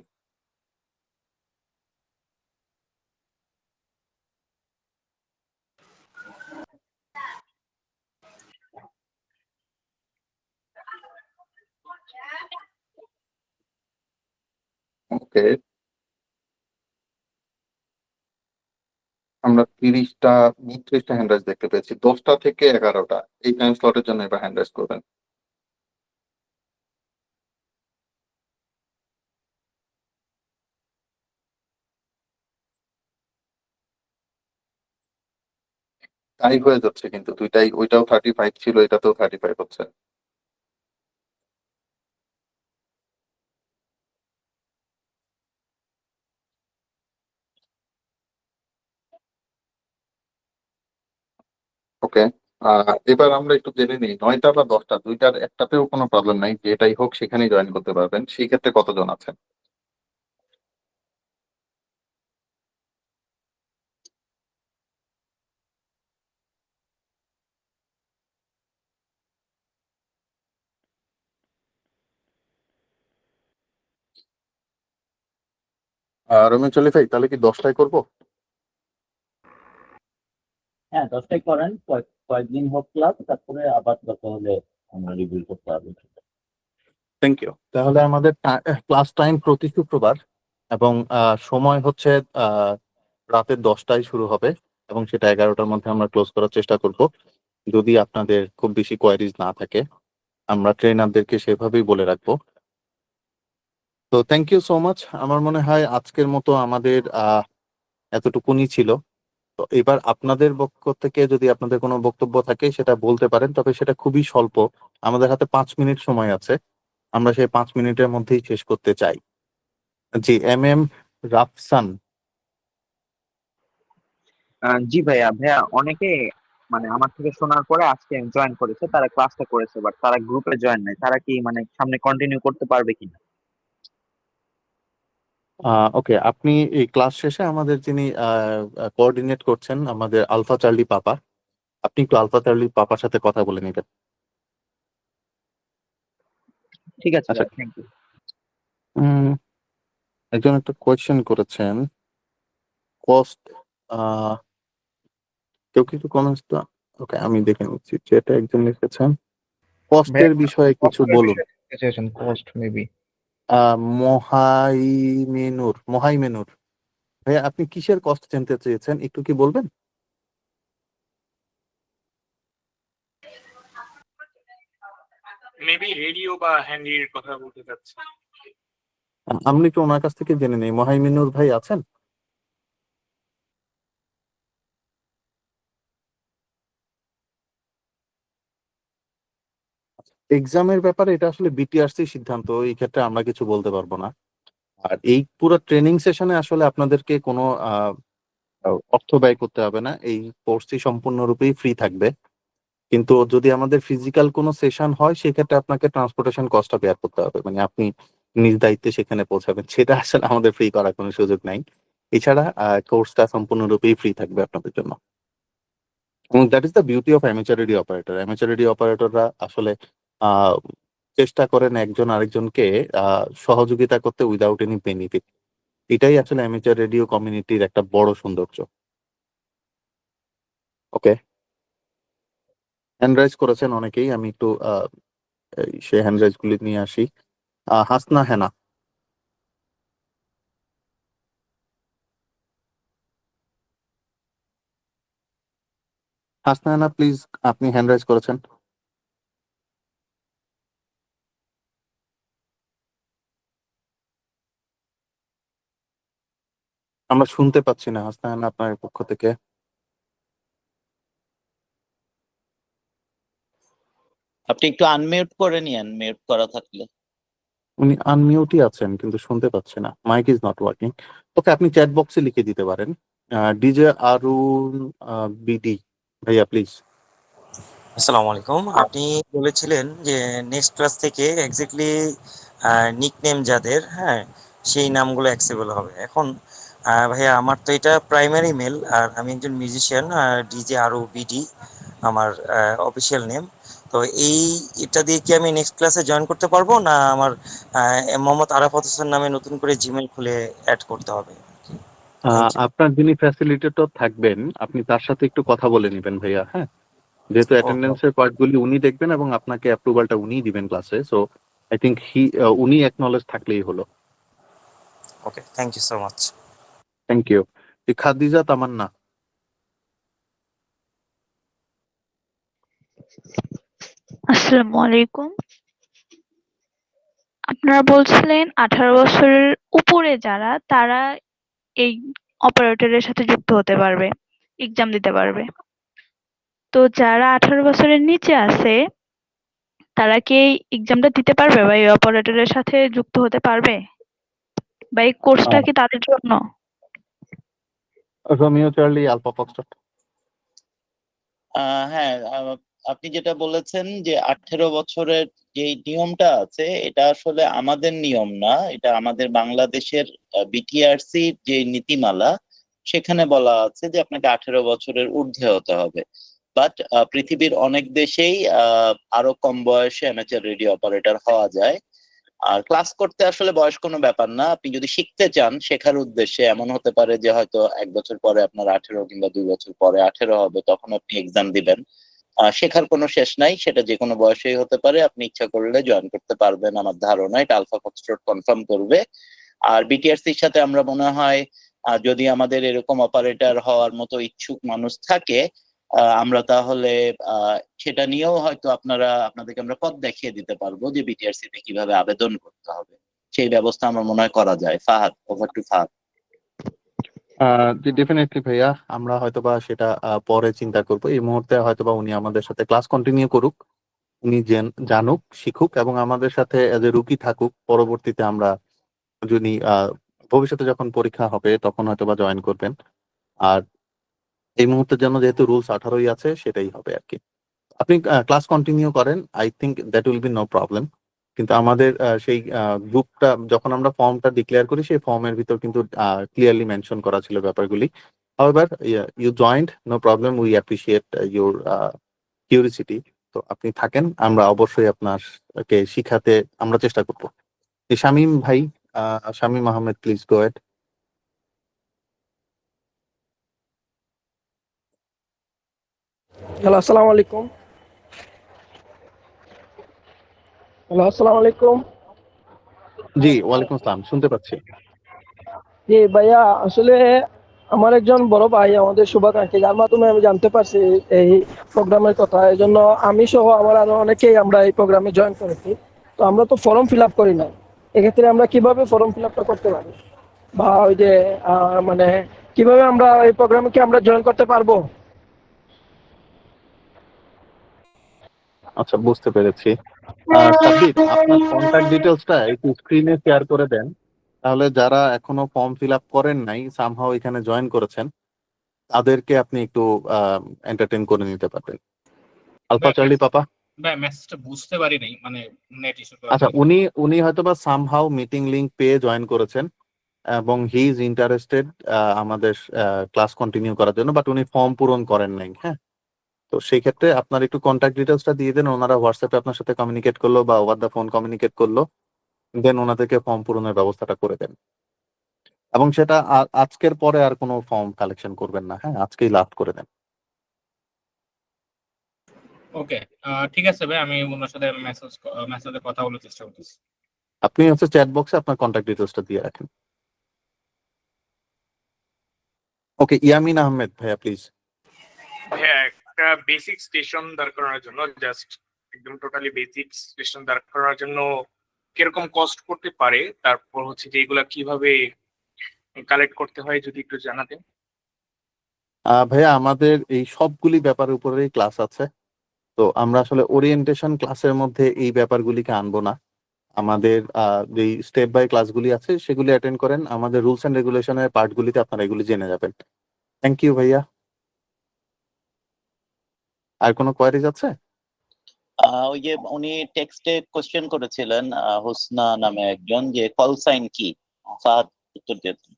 ওকে, আমরা 30টা 32টা হ্যান্ড রাইজ দেখতে পেয়েছি। 10টা থেকে 11টা এই টাইম স্লটের জন্য এবার হ্যান্ড রাইজ করবেন। তাই হয়ে যাচ্ছে কিন্তু দুইটাই, ওইটাও 35 ছিল, এটাতেও 35 হচ্ছে। ওকে, এবার আমরা একটু জেনে নিই 9টা বা 10টা দুইটার একটাতেও কোনো প্রবলেম নাই, যেটাই হোক সেখানেই জয়েন করতে পারবেন। সেই ক্ষেত্রে কতজন আছেন? রোমিও চলিফাই, তাহলে কি 10টায় করবো? হ্যাঁ, 10টায় করেন, কয়েকদিন হোক ক্লাস, তারপরে আবার দরকার হলে আমরা রিভিউ করতে পারবো। Thank you. তাহলে আমাদের ক্লাস টাইম প্রতি শুক্রবার, এবং সময় হচ্ছে আহ, রাতের 10টায় শুরু হবে, এবং সেটা 11টার মধ্যে আমরা ক্লোজ করার চেষ্টা করব। যদি আপনাদের খুব বেশি কোয়ারিজ না থাকে, আমরা ট্রেনারদেরকে সেভাবেই বলে রাখবো। তো থ্যাংক ইউ সো মাচ। আমার মনে হয় আজকের মতো আমাদের এতটুকুনি ছিল। তো এবার আপনাদের পক্ষ থেকে যদি আপনাদের কোনো বক্তব্য থাকে সেটা বলতে পারেন, তবে সেটা খুবই স্বল্প। আমাদের হাতে 5 মিনিট সময় আছে, আমরা সেই 5 মিনিটের মধ্যেই শেষ করতে চাই। G M Rafsan. জি ভাইয়া, অনেকে মানে আমার থেকে শোনার পরে আজকে জয়েন করেছে, তারা ক্লাসটা করেছে, বাট তারা গ্রুপে জয়েন নাই। তারা কি মানে সামনে কন্টিনিউ করতে পারবে কিনা? ওকে, আপনি এই ক্লাস শেষে আমাদের যিনি কোঅর্ডিনেট করছেন, আমাদের আলফা চার্লি পাপা, আপনি একটু আলফা চার্লি পাপার সাথে কথা বলে নেবেন। ঠিক আছে আচ্ছা, ভাইয়া, থ্যাংক ইউ। একজন একটা কোয়েশ্চেন করেছেন, কস্ট, কেউ কিছু কমেন্টস তো, ওকে আমি দেখে নিচ্ছি যেটা একজন লিখেছেন। ভাইয়া, কস্টের বিষয়ে কিছু কস্টের বলুন। বিষয়ে জানতে চেয়েছেন, কস্ট মেবি। মোহাইমেনুর ভাইয়া, আপনি কিসের কস্ট জানতে চেয়েছেন একটু কি বলবেন? মেবি রেডিও বা হ্যান্ডির কথা বলতে চাচ্ছি। আমি একটু ওনার কাছ থেকে জেনে নেই। মোহাইমিনুর ভাই আছেন? এক্সামের ব্যাপারে এটা আসলে বিটিআরসি সিদ্ধান্ত, এই ক্ষেত্রে আমরা কিছু বলতে পারবো না। আর এই পুরো ট্রেনিং সেশনে আসলে আপনাদেরকে কোনো অর্থ ব্যয় করতে হবে না, এই কোর্সটি সম্পূর্ণরূপেই ফ্রি থাকবে। কিন্তু যদি আমাদের ফিজিক্যাল কোনো সেশন হয় সেক্ষেত্রে আপনাকে ট্রান্সপোর্টেশন কস্টটা বেয়ার করতে হবে, মানে আপনি নিজ দায়িত্বে সেখানে পৌঁছাবেন, সেটা আসলে আমাদের ফ্রি করার কোনো সুযোগ নাই। এছাড়া কোর্সটা সম্পূর্ণরূপেই ফ্রি থাকবে আপনাদের জন্য। এবং that is the beauty of amateur radio operator. Amateur radio অপারেটররা আসলে আহ, চেষ্টা করেন একজন আরেকজনকে সহযোগিতা করতে উইদাউট এনি বেনিফিট। এটাই আসলে অ্যামেচার রেডিও কমিউনিটির একটা বড় সৌন্দর্য। ওকে, হ্যান্ড রাইজ করেছেন অনেকেই, আমি একটু সেই হ্যান্ড রাইজ গুলি নিয়ে আসি। হাসনা হেনা, হাসনা হেনা প্লিজ, আপনি হ্যান্ড রাইজ করেছেন। আমরা শুনতে পাচ্ছি না হাসনাইন আপনার পক্ষ থেকে। আপনি একটু আনমিউট করে নিন, মিউট করা থাকলে। উনি আনমিউটই আছেন কিন্তু শুনতে পাচ্ছি না, মাইক ইজ নট ওয়ার্কিং। ওকে, আপনি চ্যাট বক্সে লিখে দিতে পারেন। ডিজে আরুন বিডি ভাইয়া প্লিজ। আসসালামু আলাইকুম। আপনি বলেছিলেন যে নেক্সট ক্লাস থেকে এক্স্যাক্টলি নিকনেম যাদের, হ্যাঁ, সেই নামগুলো অ্যাক্সেসিবল হবে। এখন ভাইয়া আমার তো এটা প্রাইমারি মেল, আর আমি একজন মিউজিশিয়ান, ডিজে আরও বিডি আমার অফিসিয়াল নেম। তো এটা দিয়ে কি আমি নেক্সট ক্লাসে জয়েন করতে পারবো, না আমার মোহাম্মদ আরাফাত হোসেন নামে নতুন করে জিমেল খুলে অ্যাড করতে হবে? Thank you. আপনার যিনি ফ্যাসিলিটেটর থাকবেন আপনি তার সাথে একটু কথা বলে নেবেন ভাইয়া, হ্যাঁ, যেহেতু অ্যাটেন্ডেন্সের পার্টগুলি উনি দেখবেন এবং আপনাকে অ্যাপ্রুভালটা উনিই দিবেন ক্লাসে। সো আই থিঙ্ক উনি অ্যাকনলেজ থাকলেই হলো। Okay, thank you so much. Thank you. Khadija Tamanna. আসসালামু আলাইকুম। আপনারা বলছিলেন 18 বছরের উপরে যারা তারা এই অপারেটরের সাথে যুক্ত হতে পারবে, এক্সাম দিতে পারবে। তো যারা 18 বছরের নিচে আছে তারা কি এই এক্সামটা দিতে পারবে বা এই অপারেটরের সাথে যুক্ত হতে পারবে, বা এই কোর্সটা কি তাদের জন্য? Romeo Charlie Alpha Foxtrot. হ্যাঁ, আপনি যেটা বলেছেন যে 18 বছরের যে নিয়মটা আছে, এটা আসলে আমাদের নিয়ম না, এটা আমাদের বাংলাদেশের বিটিআরসি যে নীতিমালা, সেখানে বলা আছে যে আপনাকে 18 বছরের ঊর্ধ্বে হতে হবে। বাট পৃথিবীর অনেক দেশেই আরো কম বয়সে অ্যামেচার রেডিও অপারেটর হওয়া যায়। আর ক্লাস করতে আসলে বয়স কোনো ব্যাপার না, আপনি যদি শিখতে চান, শেখার উদ্দেশ্যে, এমন হতে পারে যে হয়তো 1 বছর পরে আপনার 18 কিংবা 2 বছর পরে 18 হবে, তখন আপনি এক্সাম দিবেন। শেখার কোনো শেষ নাই, সেটা যে কোনো বয়সেই হতে পারে। আপনি ইচ্ছা করলে জয়েন করতে পারবেন, আমার ধারণা এটা আলফা ফক্সট্রট কনফার্ম করবে। আর বিটিআরসির সাথে আমরা মনে হয় যদি আমাদের এরকম অপারেটর হওয়ার মতো ইচ্ছুক মানুষ থাকে, আমরা তাহলে সেটা নিয়েও হয়তো আপনাদেরকে আমরা পথ দেখিয়ে দিতে পারবো যে বিটিআরসি তে কিভাবে আবেদন করতে হবে। সেই ব্যবস্থা আমার মনে হয় করা যায়। Fahad, over to Fahad. Definitely ভাইয়া, আমরা হয়তোবা সেটা পরে চিন্তা করব। এই মুহূর্তে হয়তোবা উনি আমাদের সাথে ক্লাস কন্টিনিউ করুক, উনি জানুক, শিখুক এবং আমাদের সাথে এজ এ রুকি থাকুক। পরবর্তীতে আমরা যদি ভবিষ্যতে যখন পরীক্ষা হবে তখন হয়তোবা জয়েন করবেন। আর এই মুহূর্তের জন্য যেহেতু রুলস 18ই আছে সেটাই হবে আর কি। আপনি ক্লাস কন্টিনিউ করেন, I think that will be no problem. কিন্তু আমাদের সেই গ্রুপটা যখন আমরা ফর্মটা ডিক্লেয়ার করি সেই ফর্মের ভিতর কিন্তু ক্লিয়ারলি মেনশন করা ছিল ব্যাপারগুলি। However you joined, no problem, we appreciate your curiosity. তো আপনি থাকেন, আমরা অবশ্যই আপনাকে শিখাতে আমরা চেষ্টা করব। শামীম ভাই, Shamim Ahmed, please go ahead. Hello, আসসালামু আলাইকুম। হ্যালো, আসসালামু আলাইকুম। জি, ওয়ালাইকুম আসসালাম, শুনতে পাচ্ছি। জি ভাইয়া, আসলে আমার একজন বড় ভাই আমাদের শুভাকাঙ্ক্ষী, যার মাধ্যমে আমি জানতে পারছি এই প্রোগ্রামের কথা। এই জন্য আমি সহ আমার আরো অনেকেই আমরা এই প্রোগ্রামে জয়েন করেছি। তো আমরা তো ফর্ম ফিল আপ করি না, এক্ষেত্রে আমরা কিভাবে ফর্ম ফিল আপটা করতে পারি, বা ওই যে মানে কিভাবে আমরা এই প্রোগ্রামে কি আমরা জয়েন করতে পারবো? আচ্ছা, বুঝতে পেরেছি। সাব্বির, আপনার কন্ট্যাক্ট ডিটেলসটা একটু স্ক্রিনে শেয়ার করে দেন, তাহলে যারা এখনো ফর্ম ফিল আপ করেন নাই, সামহাও এখানে জয়েন করেছেন, তাদেরকে আপনি একটু এন্টারটেইন করে নিতে পারবেন। আলফা চার্লি পাপা। ভাই মেসেজটা বুঝতে পারি নাই, মানে নেট ইস্যু। আচ্ছা, উনি হয়তোবা সামহাও মিটিং লিংক পেয়ে জয়েন করেছেন এবং হি ইজ ইন্টারেস্টেড আমাদের ক্লাস কন্টিনিউ করার জন্য, বাট উনি ফর্ম পূরণ করেন নাই। হ্যাঁ, তো সেই ক্ষেত্রে আপনার একটু কন্ট্যাক্ট ডিটেলসটা দিয়ে দেন, ওনারা হোয়াটসঅ্যাপে আপনার সাথে কমিউনিকেট করলো বা ওভার দ্য ফোন কমিউনিকেট করলো, দেন ওনাদেরকে ফর্ম পূরণের ব্যবস্থাটা করে দেন। এবং সেটা আজকের পরে আর কোনো ফর্ম কালেকশন করবেন না, হ্যাঁ, আজকেই লাস্ট করে দেন। ওকে, ঠিক আছে ভাই, আমি ওনার সাথে মেসেজে কথা বলার চেষ্টা করতেছি। আপনি হচ্ছে চ্যাট বক্সে আপনার কন্ট্যাক্ট ডিটেলসটা দিয়ে রাখেন। ওকে, ইয়ামিন আহমেদ ভাইয়া প্লিজ। হ্যাঁ, একটা বেসিক স্টেশন দাঁড় করানোর জন্য, জাস্ট একদম টোটালি বেসিক স্টেশন দাঁড় করানোর জন্য কিরকম কস্ট করতে পারে, তারপর হচ্ছে যে এগুলা কিভাবে কালেক্ট করতে হয় যদি একটু জানাতেন। ভাইয়া আমাদের এই সবগুলি ব্যাপারের উপরেই ক্লাস আছে। তো আমরা আসলে ওরিয়েন্টেশন ক্লাসের মধ্যে এই ব্যাপারগুলিকে আনবো না। আমাদের যেই স্টেপ বাই ক্লাসগুলি আছে সেগুলি অ্যাটেন্ড করেন, আমাদের রুলস এন্ড রেগুলেশনের পার্টগুলিতে আপনারা এগুলি জেনে যাবেন। থ্যাংক ইউ ভাইয়া। আর কোনো কোয়ারিজ আছে? ওই যে উনি টেক্সটে কোশ্চেন করেছিলেন হোসনা নামে একজন, যে কল সাইন কি, ফাহাদ উত্তর দিয়েছেন।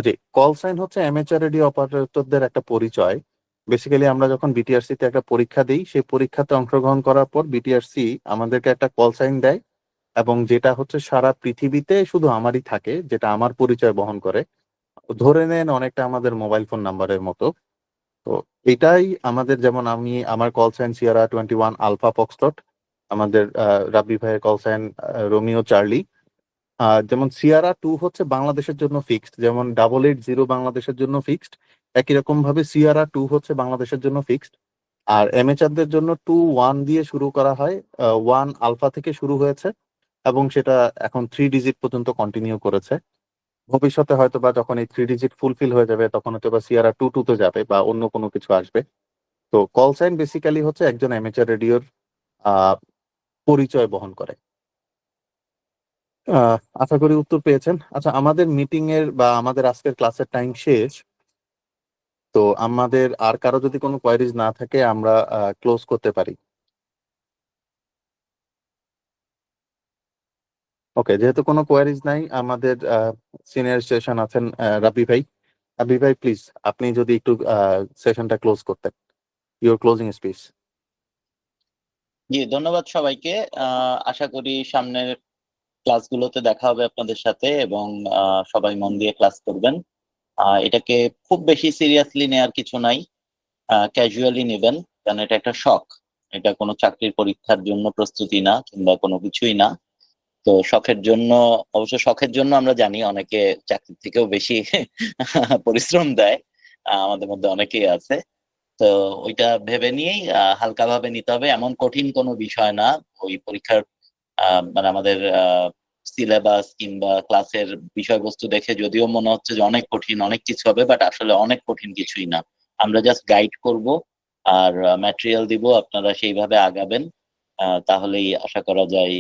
জি, কল সাইন হচ্ছে অ্যামেচার রেডিও অপারেটরদের একটা পরিচয়। বেসিক্যালি আমরা যখন বিটিআরসি তে একটা পরীক্ষা দিই, সেই পরীক্ষাতে অংশগ্রহণ করার পর বিটিআরসি আমাদেরকে একটা কল সাইন দেয়, এবং যেটা হচ্ছে সারা পৃথিবীতে শুধু আমারই থাকে, যেটা আমার পরিচয় বহন করে। ধরে নেন অনেকটা আমাদের মোবাইল ফোন নাম্বারের মতো। তো এটাই আমাদের, যেমন আমি আমার কল সাইন সিয়ারা 21 আলফা ফক্সট্রট, আমাদের রাব্বি ভাইয়ের কল সাইন রোমিও চার্লি। যেমন সিয়ারা 2 হচ্ছে বাংলাদেশের জন্য ফিক্সড, যেমন 880 বাংলাদেশের জন্য ফিক্সড, একই রকম ভাবে সিয়ারা 2 হচ্ছে বাংলাদেশের জন্য ফিক্সড। আর এমএচআরদের জন্য 21 দিয়ে শুরু করা হয়, 1 আলফা থেকে শুরু হয়েছে, এবং সেটা এখন 3 ডিজিট পর্যন্ত কন্টিনিউ করেছে। ভবিষ্যতে হয়তো বা যখন এই 3 ডিজিট ফুলফিল হয়ে যাবে তখন হয়তো বা সিয়ারা 2 তে যাবে বা অন্য কোনো কিছু আসবে। তো কল সাইন বেসিক্যালি হচ্ছে একজন অ্যামেচার রেডিওর পরিচয় বহন করে। আশা করি উত্তর পেয়েছেন। আচ্ছা, আমাদের মিটিং এর বা আমাদের আজকের ক্লাসের টাইম শেষ। তো আমাদের আর কারো যদি কোনো কোয়ারিজ না থাকে আমরা ক্লোজ করতে পারি। ওকে, যেহেতু কোনো কোয়ারিজ নাই, আমাদের সিনিয়র সেশন আছেন রাব্বি ভাই। রাব্বি ভাই প্লিজ, আপনি যদি একটু সেশনটা ক্লোজ করতেন, ইউর ক্লোজিং স্পিচ। জি, ধন্যবাদ সবাইকে। আশা করি সামনের ক্লাসগুলোতে দেখা হবে আপনাদের সাথে, এবং সবাই মন দিয়ে ক্লাস করবেন। এটাকে খুব বেশি সিরিয়াসলি নেওয়ার কিছু নাই, ক্যাজুয়ালি নেবেন, কারণ এটা একটা শখ। এটা কোনো চাকরির পরীক্ষার জন্য প্রস্তুতি না, কিংবা কোনো কিছুই না। তো শখের জন্য, অবশ্য শখের জন্য আমরা জানি অনেকে চাকরির থেকেও বেশি পরিশ্রম দেয়, আমাদের মধ্যে অনেকেই আছে। তো ওইটা ভেবে নিয়েই হালকাভাবে নিতে হবে, এমন কঠিন কোনো বিষয় না। ওই পরীক্ষার মানে আমাদের সিলেবাস কিংবা ক্লাসের বিষয়বস্তু দেখে যদিও মনে হচ্ছে যে অনেক কঠিন, অনেক কিছু হবে, বাট আসলে অনেক কঠিন কিছুই না। আমরা জাস্ট গাইড করব আর ম্যাটেরিয়াল দিব, আপনারা সেইভাবে আগাবেন। তাহলেই আশা করা যায়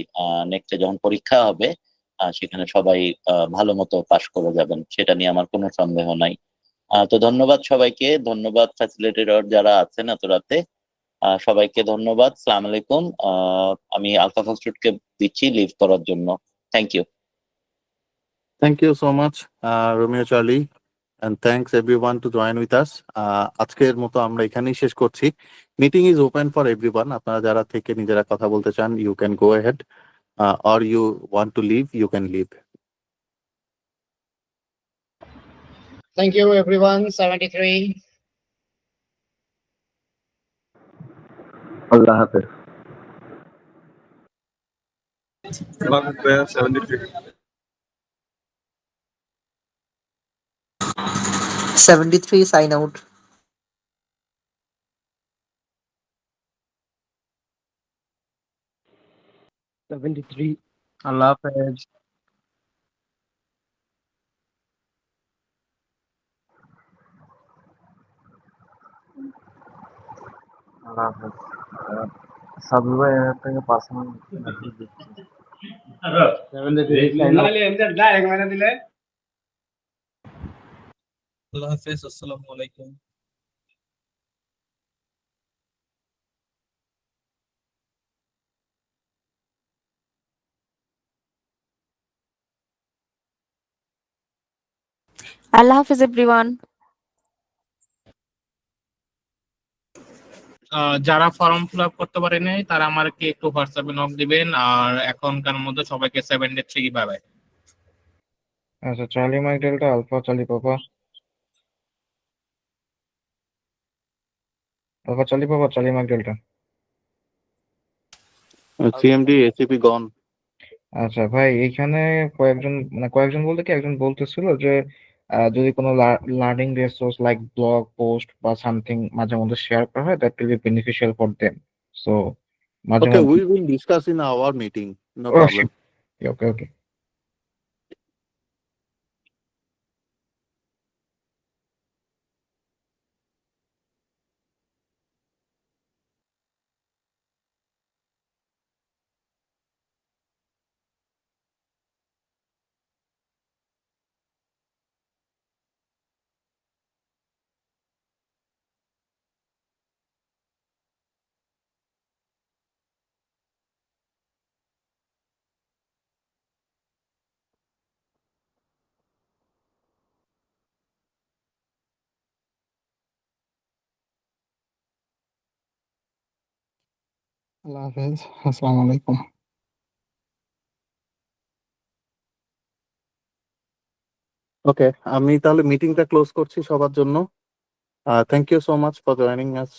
নেক্সটে যখন পরীক্ষা হবে সেখানে সবাই ভালো মতো পাশ করে যাবেন, সেটা নিয়ে আমার কোনো সন্দেহ নাই। তো ধন্যবাদ সবাইকে, ধন্যবাদ ফ্যাসিলিটেটর যারা আছেন এত রাতে। সবাইকে ধন্যবাদ। সালাম আলাইকুম। আমি আলফা ফক্সট্রটকে দিচ্ছি লিভ করার জন্য। Thank you. Thank you so much Romeo Charlie, and thanks everyone to join with us. আজকের মতো আমরা এখানেই শেষ করছি। Meeting is open for everyone. আপনারা যারা থেকে নিজেরা কথা বলতে চান, you can go ahead, or you want to leave, you can leave. Thank you everyone. 73. আল্লাহ হাফেজ। 73 sign out. 73 আল্লাহ হাফেজ। আল্লাহ হাফেজ। সাবু ভাই এর থেকে পার্সোনাল মেসেজ দিচ্ছি। 73 sign out. আল্লাহ হাফেজ, আসসালামু আলাইকুম। Allah Hafiz everyone. যারা ফর্ম ফিল আপ করতে পারেনি তারা আমাকে একটু হোয়াটসঅ্যাপে নক দিবেন, আর এখনকার মধ্যে সবাইকে 73 বাই বাই। আচ্ছা, Charlie Mike Delta Alpha Charlie Papa, Alpha Charlie Papa Charlie Mike Delta. CMD ACP gone. আচ্ছা ভাই, এইখানে কয়েকজন বলতে কি একজন বলতেছিল যে যদি কোনো learning resource like blog post বা সামথিং মাঝে মধ্যে শেয়ার করা হয়, that will B beneficial for them. So মাঝে Okay, মধ্যে we will discuss in our meeting, no problem. ওকে ওকে। আল্লাহ হাফেজ, আসসালামু আলাইকুম। ওকে, আমি তাহলে মিটিংটা ক্লোজ করছি সবার জন্য। Thank you so much for joining us.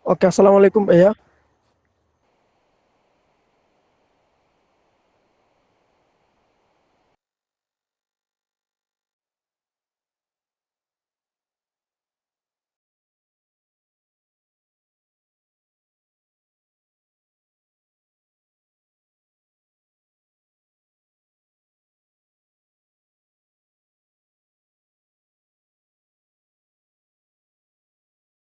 Okay, আসসালামু আলাইকুম ভাইয়া।